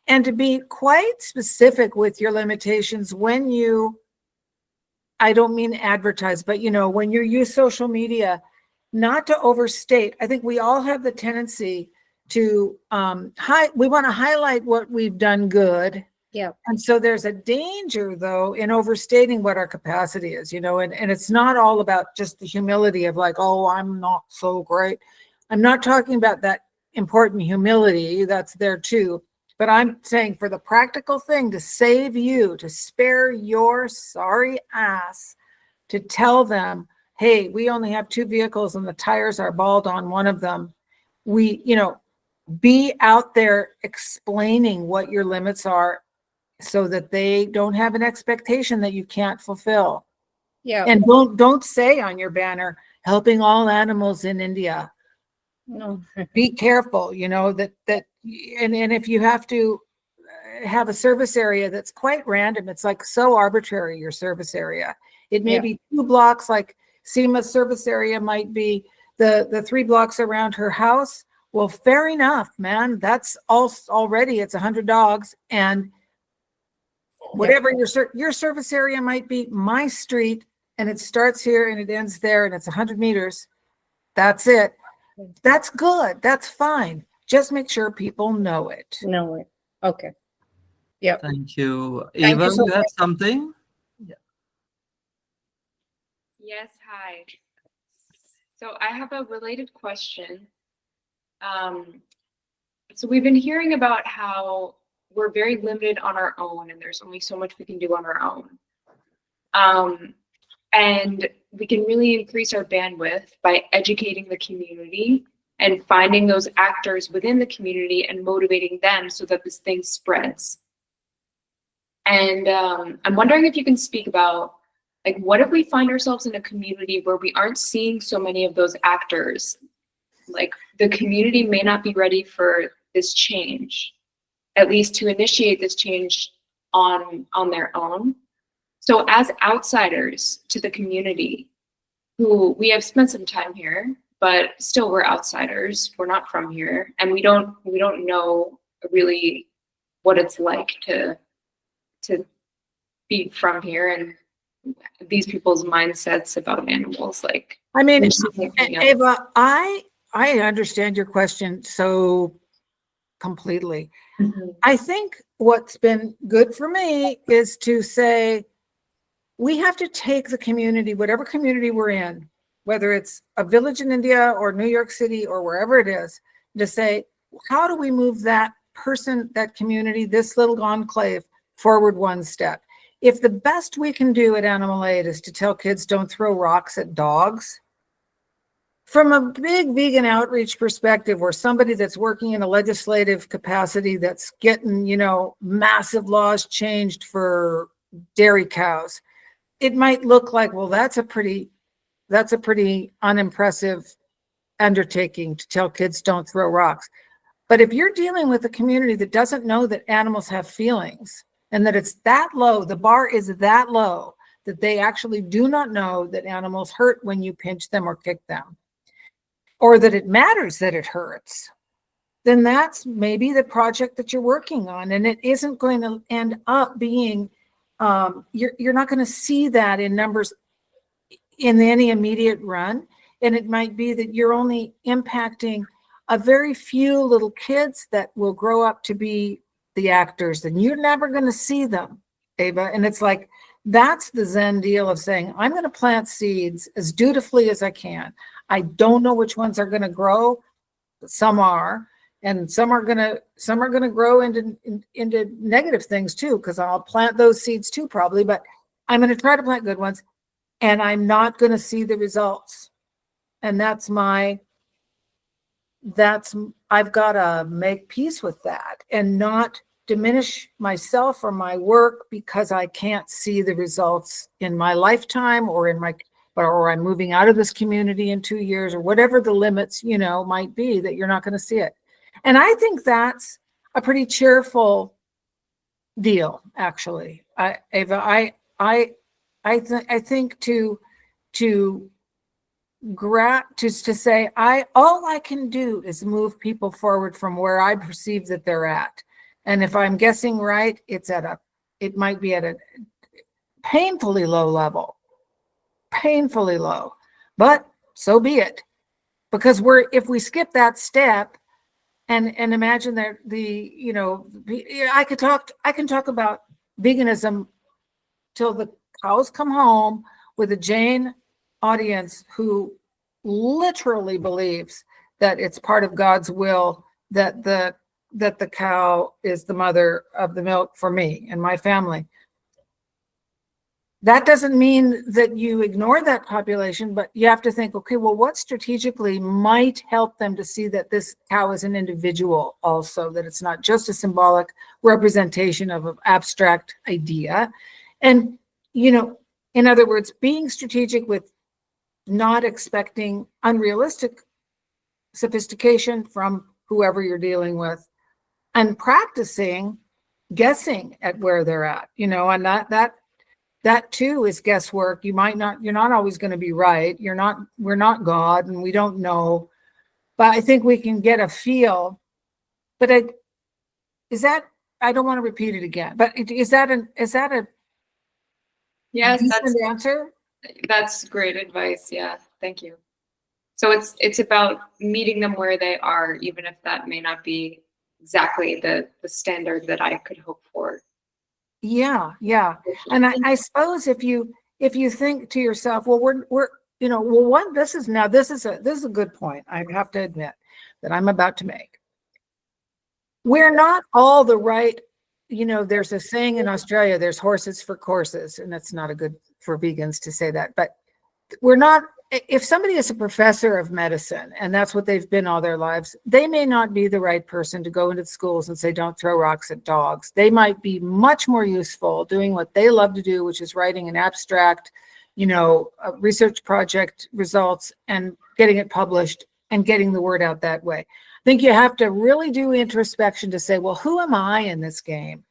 and to be quite specific with your limitations when you, I don't mean advertise, but when you use social media, not to overstate. I think we all have the tendency to we want to highlight what we've done good. Yeah. And so there's a danger, though, in overstating what our capacity is, and it's not all about just the humility of like, oh, I'm not so great. I'm not talking about that important humility. That's there too. But I'm saying for the practical thing to save you, to spare your sorry ass, to tell them, hey, we only have 2 vehicles and the tires are bald on one of them. we, be out there explaining what your limits are so that they don't have an expectation that you can't fulfill. Yeah. And don't say on your banner, helping all animals in India. No. Be careful, and if you have to have a service area that's quite random, it's like so arbitrary, your service area. It may be 2 blocks, like Seema's service area might be the 3 blocks around her house. Well, fair enough, man. That's already, it's 100 dogs. And whatever your service area might be, my street, and it starts here and it ends there and it's 100 meters. That's it. That's good. That's fine. Just make sure people know it. No way. Okay. Yeah. Thank you. Thank Eva, you so you have much. something? Yes, hi. So I have a related question. So we've been hearing about how we're very limited on our own and there's only so much we can do on our own. And we can really increase our bandwidth by educating the community and finding those actors within the community and motivating them so that this thing spreads. And I'm wondering if you can speak about, like, what if we find ourselves in a community where we aren't seeing so many of those actors? Like, the community may not be ready for this change, at least to initiate this change on their own. So as outsiders to the community, who we have spent some time here, but still we're outsiders, we're not from here, and we don't know really what it's like to be from here and these people's mindsets about animals. Like, I mean, yeah. Eva, I understand your question so completely. Mhm. I think what's been good for me is to say, we have to take the community, whatever community we're in, whether it's a village in India or New York City or wherever it is, to say, how do we move that person, that community, this little enclave forward one step? If the best we can do at Animal Aid is to tell kids don't throw rocks at dogs, from a big vegan outreach perspective, or somebody that's working in a legislative capacity that's getting, massive laws changed for dairy cows, it might look like, well, that's a pretty unimpressive undertaking to tell kids don't throw rocks. But if you're dealing with a community that doesn't know that animals have feelings and that it's that low, the bar is that low, that they actually do not know that animals hurt when you pinch them or kick them, or that it matters that it hurts, then that's maybe the project that you're working on. And it isn't going to end up being, you're not going to see that in numbers in any immediate run. And it might be that you're only impacting a very few little kids that will grow up to be the actors, and you're never going to see them, Ava. And it's like, that's the Zen deal of saying, I'm going to plant seeds as dutifully as I can. I don't know which ones are going to grow, but some are, and some are going to grow into negative things too, because I'll plant those seeds too probably, but I'm going to try to plant good ones, and I'm not going to see the results. And I've got to make peace with that and not diminish myself or my work because I can't see the results in my lifetime or I'm moving out of this community in 2 years, or whatever the limits, might be, that you're not going to see it. And I think that's a pretty cheerful deal, actually. Ava, I think to say, all I can do is move people forward from where I perceive that they're at. And if I'm guessing right, it might be at a painfully low level, painfully low, but so be it. Because if we skip that step and imagine that I can talk about veganism till the cows come home with a Jain audience who literally believes that it's part of God's will that the cow is the mother of the milk for me and my family. That doesn't mean that you ignore that population, but you have to think, okay, well, what strategically might help them to see that this cow is an individual also, that it's not just a symbolic representation of an abstract idea. And, you know, in other words, being strategic with not expecting unrealistic sophistication from whoever you're dealing with, and practicing guessing at where they're at, you know, and that too is guesswork. You're not always going to be right. We're not God, and we don't know, but I think we can get a feel. But I don't want to repeat it again, but is that a Yes, decent answer? that's great advice. Yeah, thank you. So it's about meeting them where they are, even if that may not be exactly the standard that I could hope for. Yeah. And I suppose if you think to yourself, well, we're you know, well, one, this is a good point. I have to admit that I'm about to make. We're not all the right, you know, there's a saying in Australia, there's horses for courses, and that's not a good for vegans to say that, but we're not, if somebody is a professor of medicine and that's what they've been all their lives, they may not be the right person to go into schools and say, don't throw rocks at dogs. They might be much more useful doing what they love to do, which is writing an abstract, you know, research project results and getting it published and getting the word out that way. I think you have to really do introspection to say, well, who am I in this game?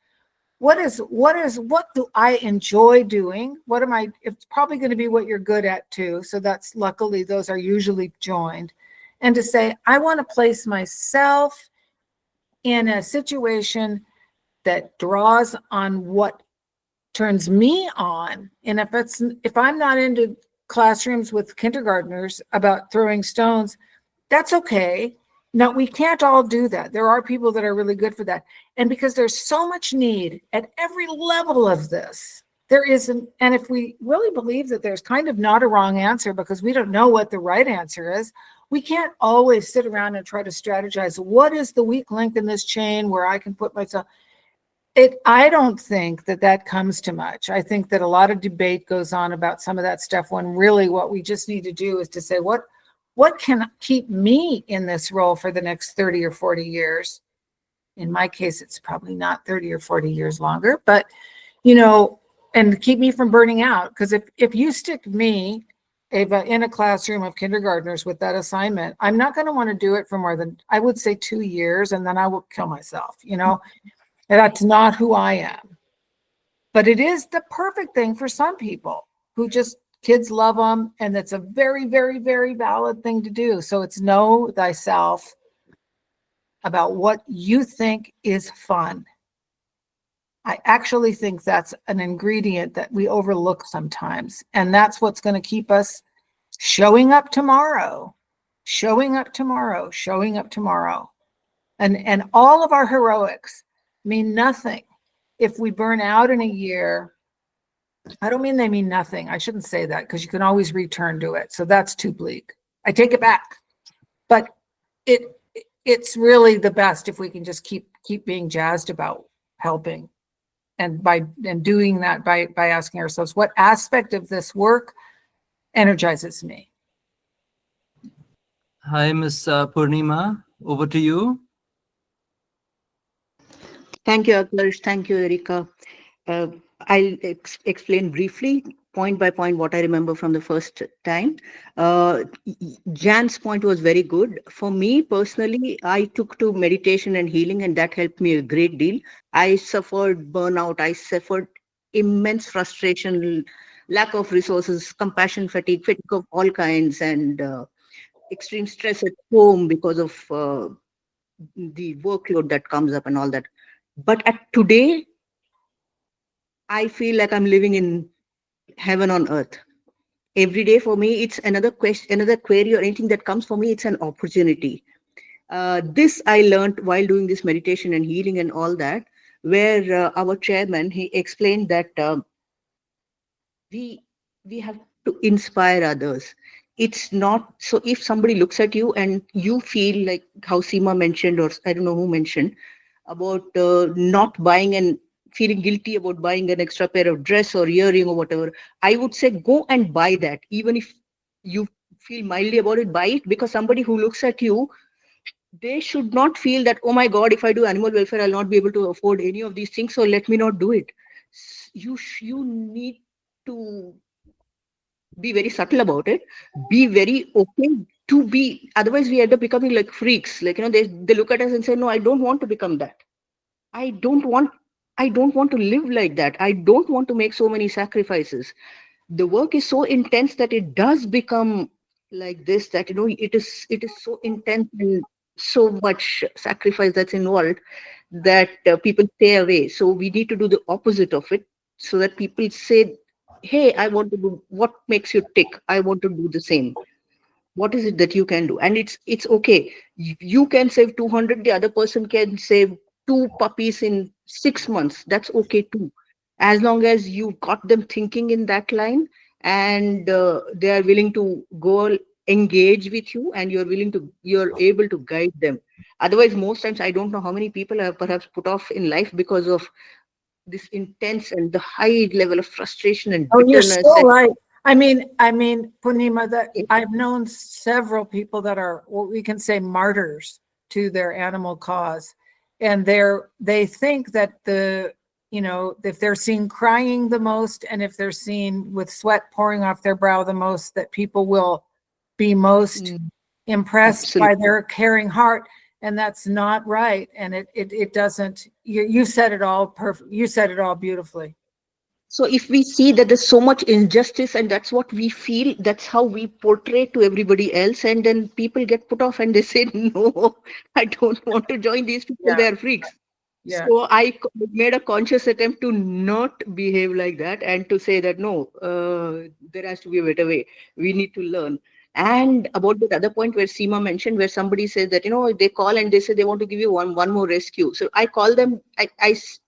What do I enjoy doing? What am I? It's probably going to be what you're good at too. So that's, luckily, those are usually joined. And to say, I want to place myself in a situation that draws on what turns me on. And if I'm not into classrooms with kindergartners about throwing stones, that's okay. No, we can't all do that. There are people that are really good for that. And because there's so much need at every level of this, there isn't. And if we really believe that there's kind of not a wrong answer because we don't know what the right answer is, we can't always sit around and try to strategize. What is the weak link in this chain where I can put myself? I don't think that comes to much. I think that a lot of debate goes on about some of that stuff when really what we just need to do is to say, what can keep me in this role for the next 30 or 40 years? In my case, it's probably not 30 or 40 years longer, but, you know, and keep me from burning out. Because if you stick me, Ava, in a classroom of kindergartners with that assignment, I'm not going to want to do it for more than, I would say, 2 years, and then I will kill myself, you know. And that's not who I am. But it is the perfect thing for some people who just, kids love them, and it's a very, very, very valid thing to do. So it's know thyself about what you think is fun. I actually think that's an ingredient that we overlook sometimes. And that's what's going to keep us showing up tomorrow. And all of our heroics mean nothing if we burn out in a year. I don't mean they mean nothing. I shouldn't say that, because you can always return to it. So that's too bleak. I take it back. But it's really the best if we can just keep being jazzed about helping. And doing that by asking ourselves, what aspect of this work energizes me? Hi, Ms. Purnima, over to you. Thank you, Akash. Thank you, Erika. I'll explain briefly, point by point, what I remember from the first time. Jan's point was very good. For me personally, I took to meditation and healing, and that helped me a great deal. I suffered burnout. I suffered immense frustration, lack of resources, compassion fatigue of all kinds, and extreme stress at home because of the workload that comes up and all that. But at today, I feel like I'm living in heaven on earth. Every day for me, it's another question, another query, or anything that comes for me, it's an opportunity. This I learned while doing this meditation and healing and all that, where our chairman, he explained that we have to inspire others. It's not, so if somebody looks at you and you feel like how Seema mentioned, or I don't know who mentioned, about not buying and feeling guilty about buying an extra pair of dress or earring or whatever, I would say go and buy that. Even if you feel mildly about it, buy it, because somebody who looks at you, they should not feel that, oh my God, if I do animal welfare, I'll not be able to afford any of these things, so let me not do it. You need to be very subtle about it, be very okay to be, otherwise we end up becoming like freaks. Like, they look at us and say, no, I don't want to become that. I don't want I don't want to live like that. I don't want to make so many sacrifices. The work is so intense that it does become like this, that it is so intense and so much sacrifice that's involved, that people stay away. So we need to do the opposite of it, so that people say, hey, I want to do what makes you tick, I want to do the same. What is it that you can do? And it's okay. You can save 200, the other person can save two puppies in 6 months. That's okay too, as long as you got them thinking in that line, and they are willing to go engage with you, and you're able to guide them. Otherwise, most times, I don't know how many people are perhaps put off in life because of this intense and the high level of frustration and Oh, you're bitterness. so And right. Purnima, that I've known several people that are what we can say martyrs to their animal cause. And they think that if they're seen crying the most, and if they're seen with sweat pouring off their brow the most, that people will be most impressed by their caring heart. And that's not right. And it doesn't, you said it all perfect. You said it all beautifully. so if we see that there's so much injustice and that's what we feel, that's how we portray to everybody else, and then people get put off and they say, no, I don't want to join these people, Yeah. they're freaks. Yeah. So I made a conscious attempt to not behave like that, and to say that no, there has to be a better way. We need to learn. And about that other point where Seema mentioned, where somebody says that they call and they say they want to give you one more rescue. So I call them,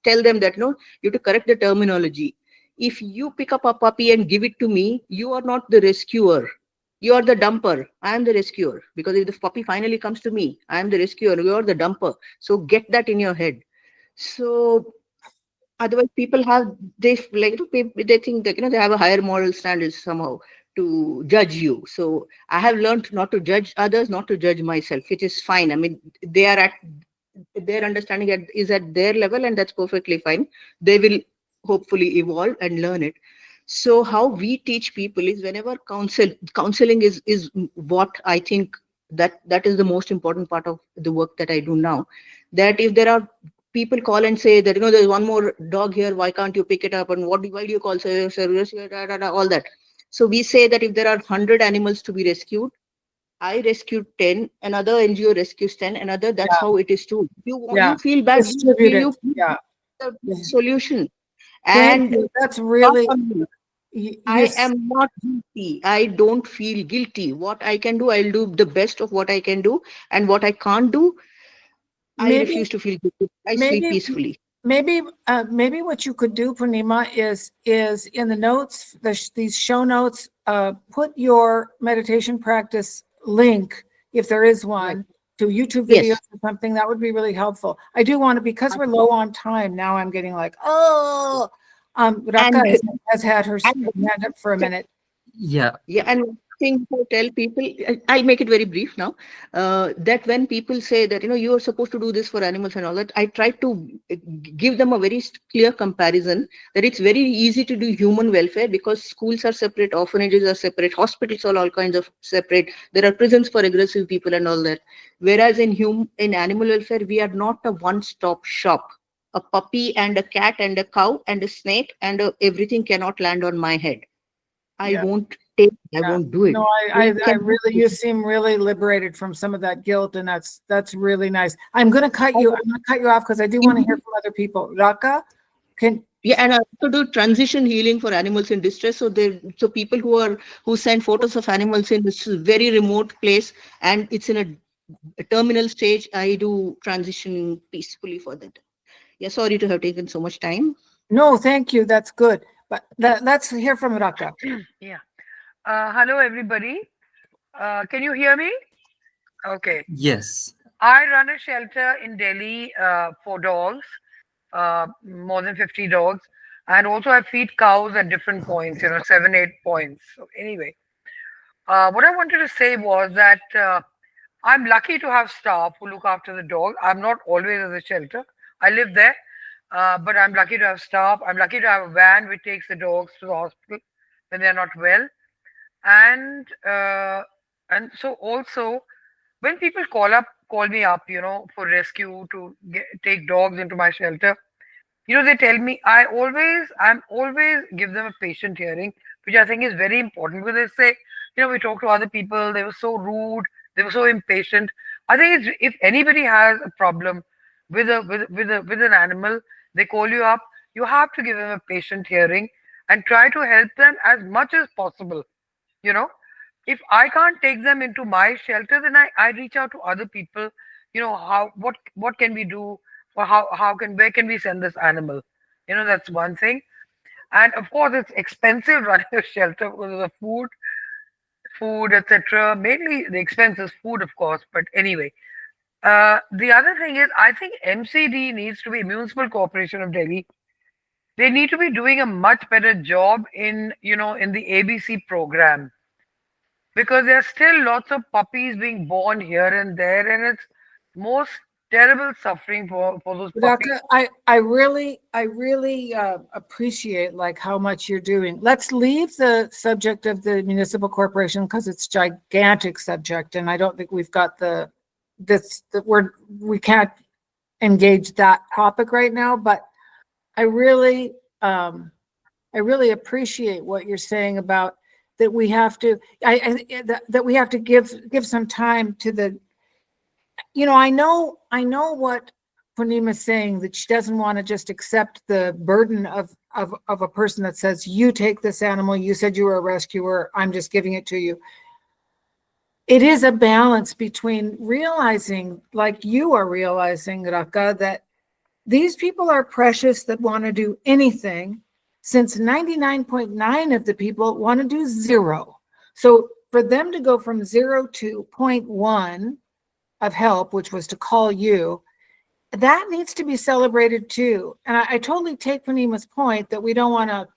tell them that you have to correct the terminology. If you pick up a puppy and give it to me, you are not the rescuer. You are the dumper. I am the rescuer. Because if the puppy finally comes to me, I am the rescuer. You are the dumper. So get that in your head. So otherwise, people have they think that they have a higher moral standards somehow to judge you. So I have learned not to judge others, not to judge myself, which is fine. I mean, they are at their understanding is at their level, and that's perfectly fine. They will hopefully evolve and learn it. So how we teach people is, whenever counseling is what I think that is the most important part of the work that I do now. That if there are people call and say that there's one more dog here, why can't you pick it up, and why do you call service, all that. So we say that if there are 100 animals to be rescued, I rescued 10, another NGO rescues 10, another. That's how it is too. You feel bad, Distribute it. you the solution. Thank And you. That's really I am not guilty. I don't feel guilty. What I can do, I'll do the best of what I can do, and what I can't do, I refuse to feel guilty. I sleep peacefully. Maybe what you could do, Purnima, is in the notes, these show notes, put your meditation practice link, if there is one, to YouTube videos or something. That would be really helpful. I do want to, because we're low on time now, I'm getting like, Raka has had her hand up for a minute. Yeah. And thing to tell people, I'll make it very brief now, that when people say that you are supposed to do this for animals and all that, I try to give them a very clear comparison, that it's very easy to do human welfare because schools are separate, orphanages are separate, hospitals are all kinds of separate, there are prisons for aggressive people and all that. Whereas in animal welfare, we are not a one-stop shop. A puppy and a cat and a cow and a snake and everything cannot land on my head. I won't do it. No, I really, you seem really liberated from some of that guilt, and that's really nice. I'm going to cut you off because I do want to hear from other people. Raka, and I also do transition healing for animals in distress. So people who send photos of animals in this very remote place and it's in a terminal stage, I do transition peacefully for that. Yeah, sorry to have taken so much time. No, thank you. That's good. But let's hear from Raka. Yeah. Hello, everybody. Can you hear me? Okay. Yes. I run a shelter in Delhi for dogs. more than 50 dogs. And also I feed cows at different points, 7, 8 points. So anyway, what I wanted to say was that I'm lucky to have staff who look after the dog. I'm not always at the shelter. I live there, but I'm lucky to have staff. I'm lucky to have a van which takes the dogs to the hospital when they're not well. And so also when people call me up, for rescue to take dogs into my shelter, they tell me I'm always give them a patient hearing, which I think is very important because they say, we talk to other people, they were so rude, they were so impatient. I think if anybody has a problem with an animal, they call you up, you have to give them a patient hearing and try to help them as much as possible. You know, if I can't take them into my shelter, then I reach out to other people. What can we do, or where can we send this animal? That's one thing. And of course, it's expensive running a shelter because of the food, etc. Mainly the expense is food, of course. But anyway, the other thing is, I think MCD needs to be Municipal Corporation of Delhi. They need to be doing a much better job in the ABC program, because there are still lots of puppies being born here and there, and it's most terrible suffering for those puppies. Doctor, I really appreciate like how much you're doing. Let's leave the subject of the municipal corporation because it's gigantic subject, and I don't think we've got we can't engage that topic right now. But I really appreciate what you're saying about that we have to that we have to give some time to the. I know what Purnima's saying, that she doesn't want to just accept the burden of a person that says, you take this animal, you said you were a rescuer, I'm just giving it to you. It is a balance between realizing, like you are realizing, Raka, that these people are precious that want to do anything, since 99.9 of the people want to do 0. So for them to go from 0 to 0.1 of help, which was to call you, that needs to be celebrated too. And I totally take Purnima's point that we don't want to,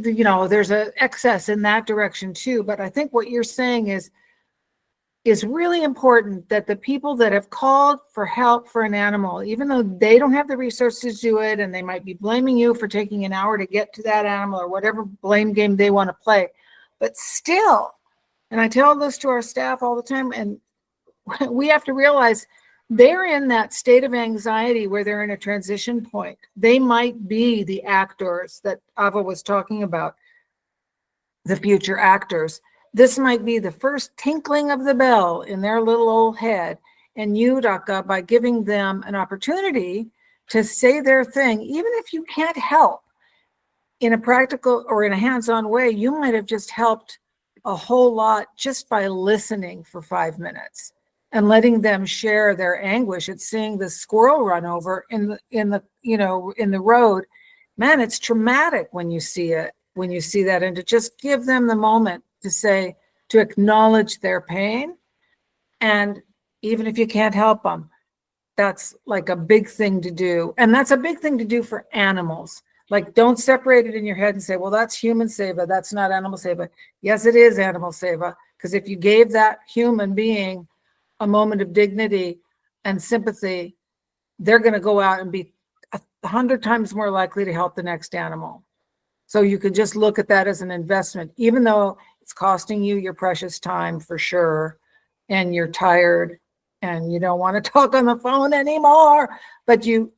there's an excess in that direction too. But I think what you're saying is really important, that the people that have called for help for an animal, even though they don't have the resources to do it, and they might be blaming you for taking an hour to get to that animal or whatever blame game they want to play, but still, and I tell this to our staff all the time, and we have to realize they're in that state of anxiety where they're in a transition point. They might be the actors that Ava was talking about, the future actors. This might be the first tinkling of the bell in their little old head. And you, Raka, by giving them an opportunity to say their thing, even if you can't help in a practical or in a hands-on way, you might have just helped a whole lot just by listening for 5 minutes and letting them share their anguish at seeing the squirrel run over in the road. Man, it's traumatic when you see it, when you see that, and to just give them the moment to acknowledge their pain. And even if you can't help them, that's like a big thing to do. And that's a big thing to do for animals. Like, don't separate it in your head and say, well, that's human seva, that's not animal seva. Yes, it is animal seva, because if you gave that human being a moment of dignity and sympathy, they're going to go out and be 100 times more likely to help the next animal. So you could just look at that as an investment, even though it's costing you your precious time for sure, and you're tired and you don't want to talk on the phone anymore, but you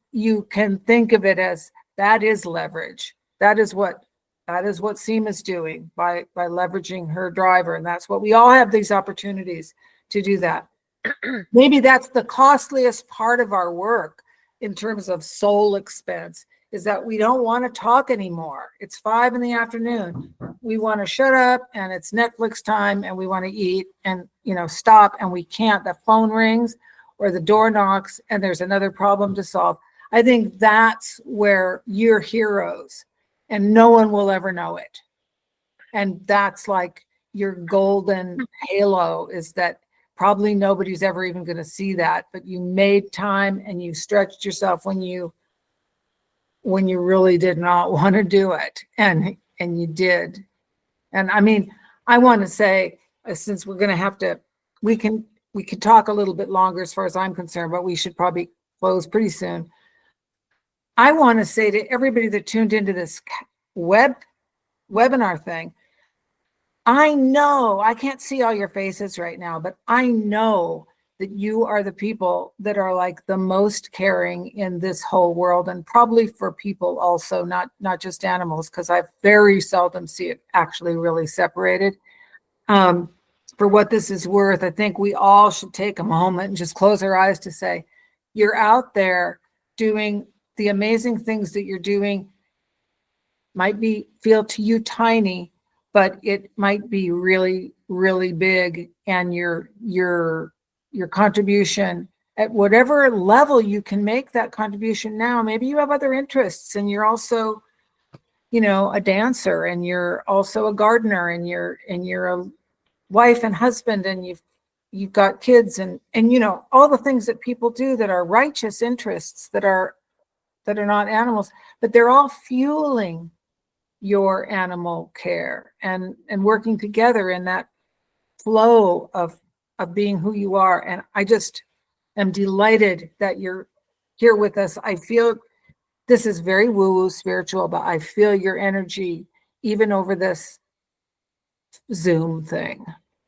can think of it as that is leverage. That is what Seema's doing by leveraging her driver, and that's what we all have, these opportunities to do that. Maybe that's the costliest part of our work in terms of soul expense, is that we don't want to talk anymore. It's 5 p.m. We want to shut up, and it's Netflix time, and we want to eat and stop, and we can't. The phone rings or the door knocks and there's another problem to solve. I think that's where you're heroes, and no one will ever know it. And that's like your golden halo, is that probably nobody's ever even going to see that, but you made time and you stretched yourself when you really did not want to do it, and you did. And I mean, I want to say, since we're going to have to, we can talk a little bit longer as far as I'm concerned, but we should probably close pretty soon. I want to say to everybody that tuned into this webinar thing, I know I can't see all your faces right now, but I know that you are the people that are like the most caring in this whole world, and probably for people also, not just animals, because I very seldom see it actually really separated. For what this is worth, I think we all should take a moment and just close our eyes to say, you're out there doing the amazing things that you're doing. Might feel to you tiny, but it might be really, really big. And your contribution at whatever level you can make that contribution now. Maybe you have other interests and you're also, a dancer, and you're also a gardener, and you're a wife and husband, and you've got kids, and all the things that people do that are righteous interests that are not animals, but they're all fueling your animal care and working together in that flow of being who you are. And I just am delighted that you're here with us. I feel this is very woo-woo spiritual, but I feel your energy even over this Zoom thing.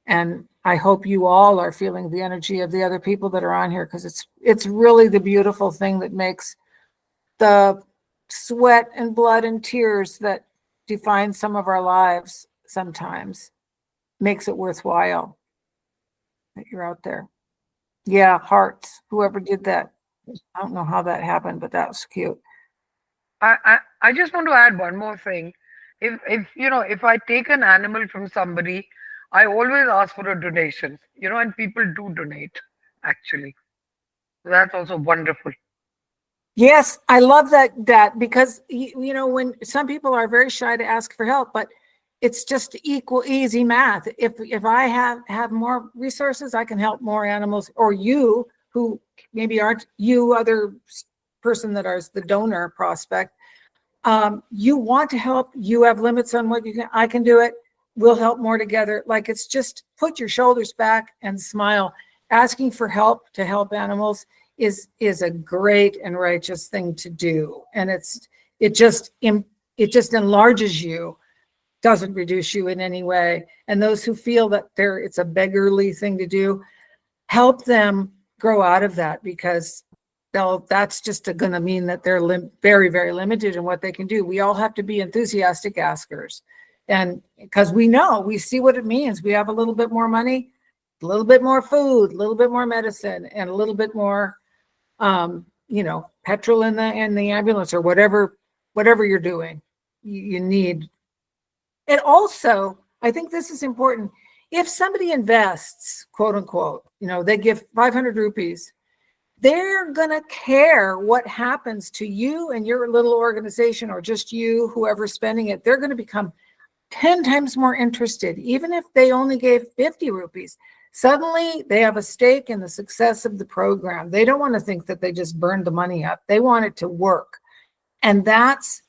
And I hope you all are feeling the energy of the other people that are on here, because it's really the beautiful thing that makes the sweat and blood and tears that define some of our lives sometimes, makes it worthwhile that you're out there. Yeah, hearts, whoever did that. I don't know how that happened, but that was cute. I just want to add one more thing. If I take an animal from somebody, I always ask for a donation, and people do donate, actually. So that's also wonderful. Yes, I love that because, when some people are very shy to ask for help, but it's just easy math. If I have more resources, I can help more animals, or you who maybe aren't other person that is the donor prospect. You want to help, you have limits on what you can, I can do it. We'll help more together. Like, it's just put your shoulders back and smile. Asking for help to help animals is a great and righteous thing to do. And it just enlarges you, doesn't reduce you in any way. And those who feel that it's a beggarly thing to do, help them grow out of that, because that's just going to mean that they're very, very limited in what they can do. We all have to be enthusiastic askers. And because we see what it means. We have a little bit more money, a little bit more food, a little bit more medicine, and a little bit more, petrol in the ambulance, or whatever you're doing, you need. And also, I think this is important. If somebody invests, quote unquote, they give 500 rupees, they're going to care what happens to you and your little organization, or just you, whoever's spending it. They're going to become 10 times more interested, even if they only gave 50 rupees. Suddenly they have a stake in the success of the program. They don't want to think that they just burned the money up. They want it to work. And that's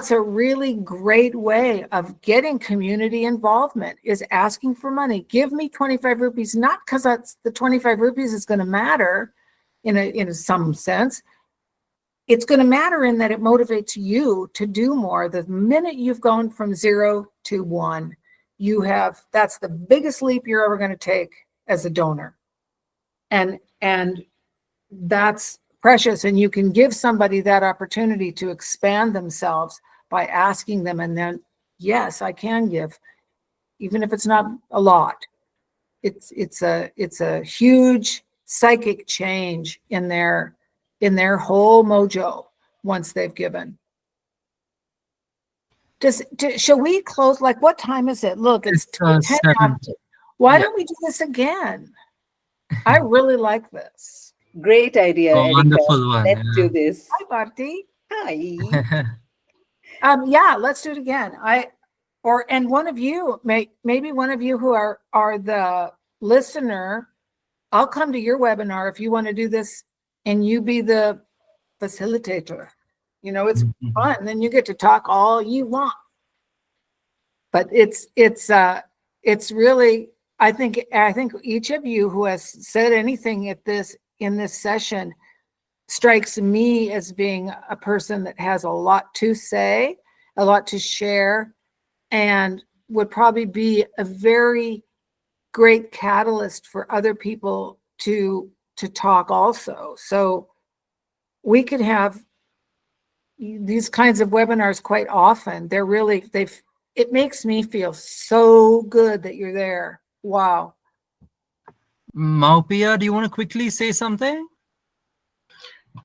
a really great way of getting community involvement, is asking for money. Give me 25 rupees, not because that's the 25 rupees is going to matter in some sense. It's going to matter in that it motivates you to do more. The minute you've gone from 0 to 1, that's the biggest leap you're ever going to take as a donor. And that's precious. And you can give somebody that opportunity to expand themselves by asking them, and then, yes, I can give, even if it's not a lot. It's a huge psychic change in their whole mojo once they've given. Shall we close? Like, what time is it? Look, it's 10 after. Why don't we do this again? I really like this. Great idea, Erika. Wonderful one. Let's do this. Hi, Bharti. Hi. Yeah, let's do it again. And one of you, maybe one of you who are listener, I'll come to your webinar if you want to do this and you be the facilitator. You know, it's fun. Then you get to talk all you want. But it's really, I think each of you who has said anything in this session strikes me as being a person that has a lot to say, a lot to share, and would probably be a very great catalyst for other people to talk also. So we could have these kinds of webinars quite often. They're really, it makes me feel so good that you're there. Wow. Maupia, do you want to quickly say something?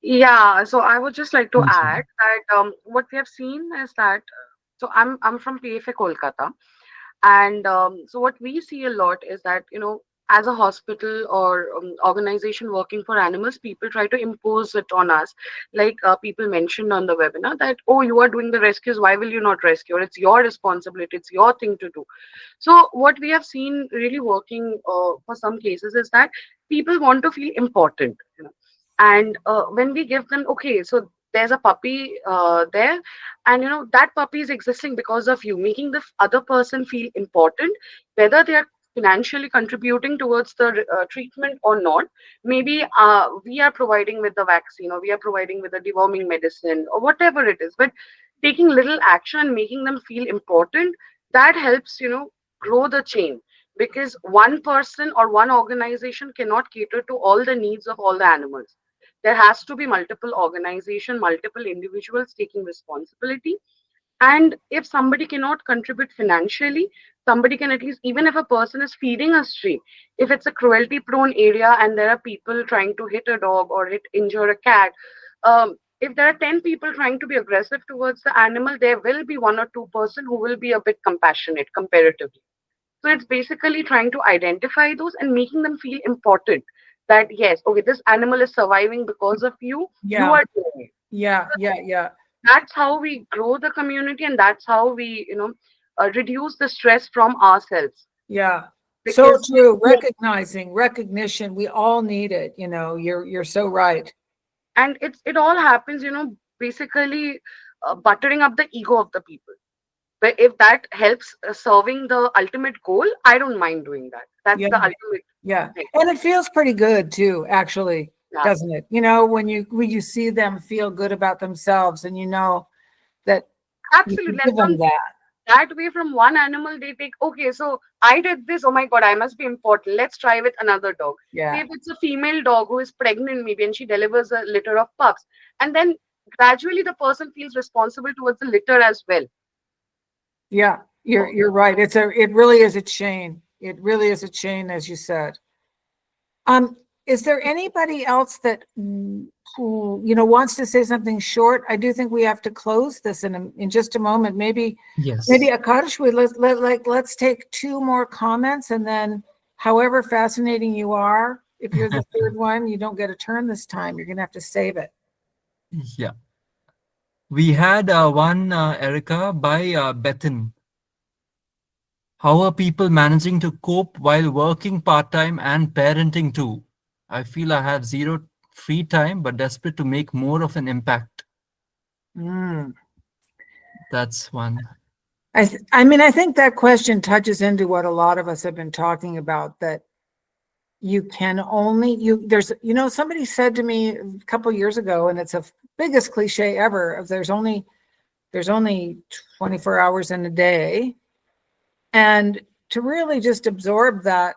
Yeah, so I would just like to Please. add that what we have seen is that so I'm from PFA Kolkata, and so what we see a lot is that, you know, as a hospital or organization working for animals, people try to impose it on us. Like people mentioned on the webinar that, oh, you are doing the rescues, why will you not rescue? It's your responsibility, it's your thing to do. So what we have seen really working for some cases is that people want to feel important, you know. And when we give them, okay, so there's a puppy there, and you know that puppy is existing because of you, making the other person feel important, whether they are financially contributing towards the treatment or not. Maybe we are providing with the vaccine, or we are providing with the deworming medicine, or whatever it is, but taking little action and making them feel important, that helps, you know, grow the chain. Because one person or one organization cannot cater to all the needs of all the animals. There has to be multiple organization, multiple individuals taking responsibility. And if somebody cannot contribute financially, somebody can at least, even if a person is feeding a stray, if it's a cruelty prone area and there are people trying to hit a dog or injure a cat, if there are 10 people trying to be aggressive towards the animal, there will be one or two person who will be a bit compassionate comparatively. So it's basically trying to identify those and making them feel important, that yes, okay, this animal is surviving because of you. You Yeah. are doing it. Yeah. That's how we grow the community, and that's how we, you know, reduce the stress from ourselves. Yeah. So Because true. Recognition. We all need it. You know, you're so right. and it all happens, you know, basically buttering up the ego of the people. But if that helps serving the ultimate goal, I don't mind doing that. That's Yeah. the ultimate Yeah. thing. And it feels pretty good too, actually, Yeah. doesn't it? You know, when you see them feel good about themselves and you know that you can Absolutely. give them that. That way, from one animal, they take, okay, so I did this. Oh my God, I must be important. Let's try with another dog. Yeah. If it's a female dog who is pregnant, maybe, and she delivers a litter of pups, and then gradually the person feels responsible towards the litter as well. Yeah. You're right. It really is a chain. It really is a chain, as you said. Is there anybody else that who wants to say something short? I do think we have to close this in just a moment. Maybe Yes. Akash, let's take two more comments, and then however fascinating you are, if you're the third one, you don't get a turn this time. You're gonna have to save it. Yeah. We had one, Erika, by Bethan. How are people managing to cope while working part-time and parenting too? I feel I have zero free time, but desperate to make more of an impact. That's one. I mean, I think that question touches into what a lot of us have been talking about, that you can only, somebody said to me a couple of years ago, and it's the biggest cliche ever, of there's only 24 hours in a day. And to really just absorb that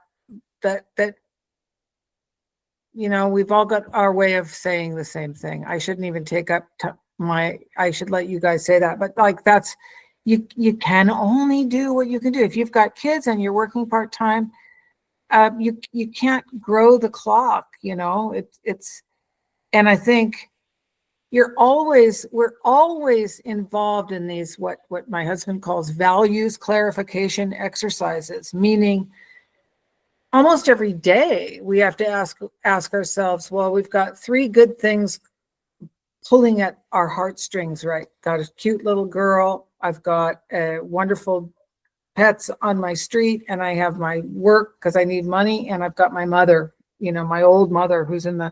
we've all got our way of saying the same thing. I shouldn't even take up I should let you guys say that, but like that's, you can only do what you can do. If you've got kids and you're working part-time, you can't grow the clock, it's, and I think we're always involved in these, what my husband calls values clarification exercises, meaning almost every day we have to ask ourselves, well, we've got three good things pulling at our heartstrings, right? Got a cute little girl. I've got a wonderful pets on my street, and I have my work because I need money, and I've got my mother, my old mother who's in the,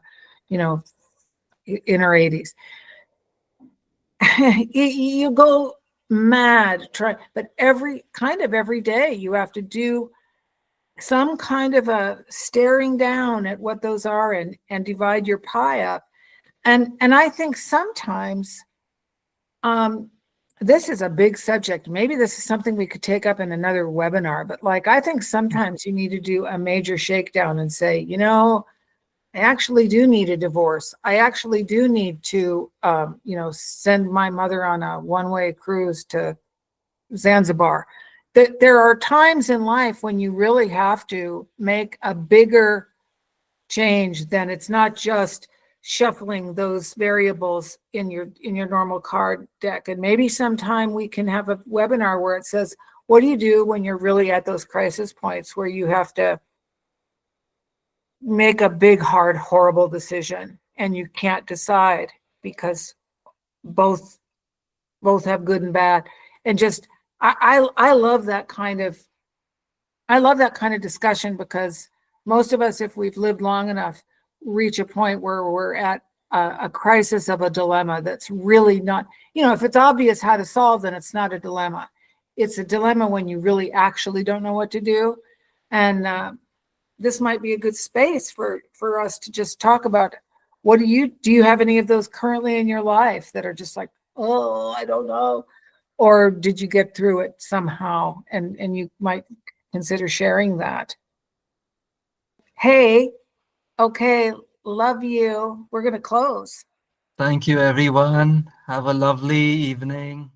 in her 80s. You go mad but every day you have to do some kind of a staring down at what those are and divide your pie up. And I think sometimes this is a big subject. Maybe this is something we could take up in another webinar, but I think sometimes you need to do a major shakedown and say, I actually do need a divorce. I actually do need to, send my mother on a one-way cruise to Zanzibar. There are times in life when you really have to make a bigger change than it's not just shuffling those variables in your normal card deck. And maybe sometime we can have a webinar where it says, what do you do when you're really at those crisis points where you have to make a big, hard, horrible decision and you can't decide because both have good and bad. And just I love that kind of discussion, because most of us, if we've lived long enough, reach a point where we're at a crisis of a dilemma that's really not, if it's obvious how to solve, then it's not a dilemma. It's a dilemma when you really actually don't know what to do. And this might be a good space for us to just talk about, do you have any of those currently in your life that are just like, oh, I don't know? Or did you get through it somehow? And you might consider sharing that. Hey, okay, love you. We're going to close. Thank you, everyone. Have a lovely evening.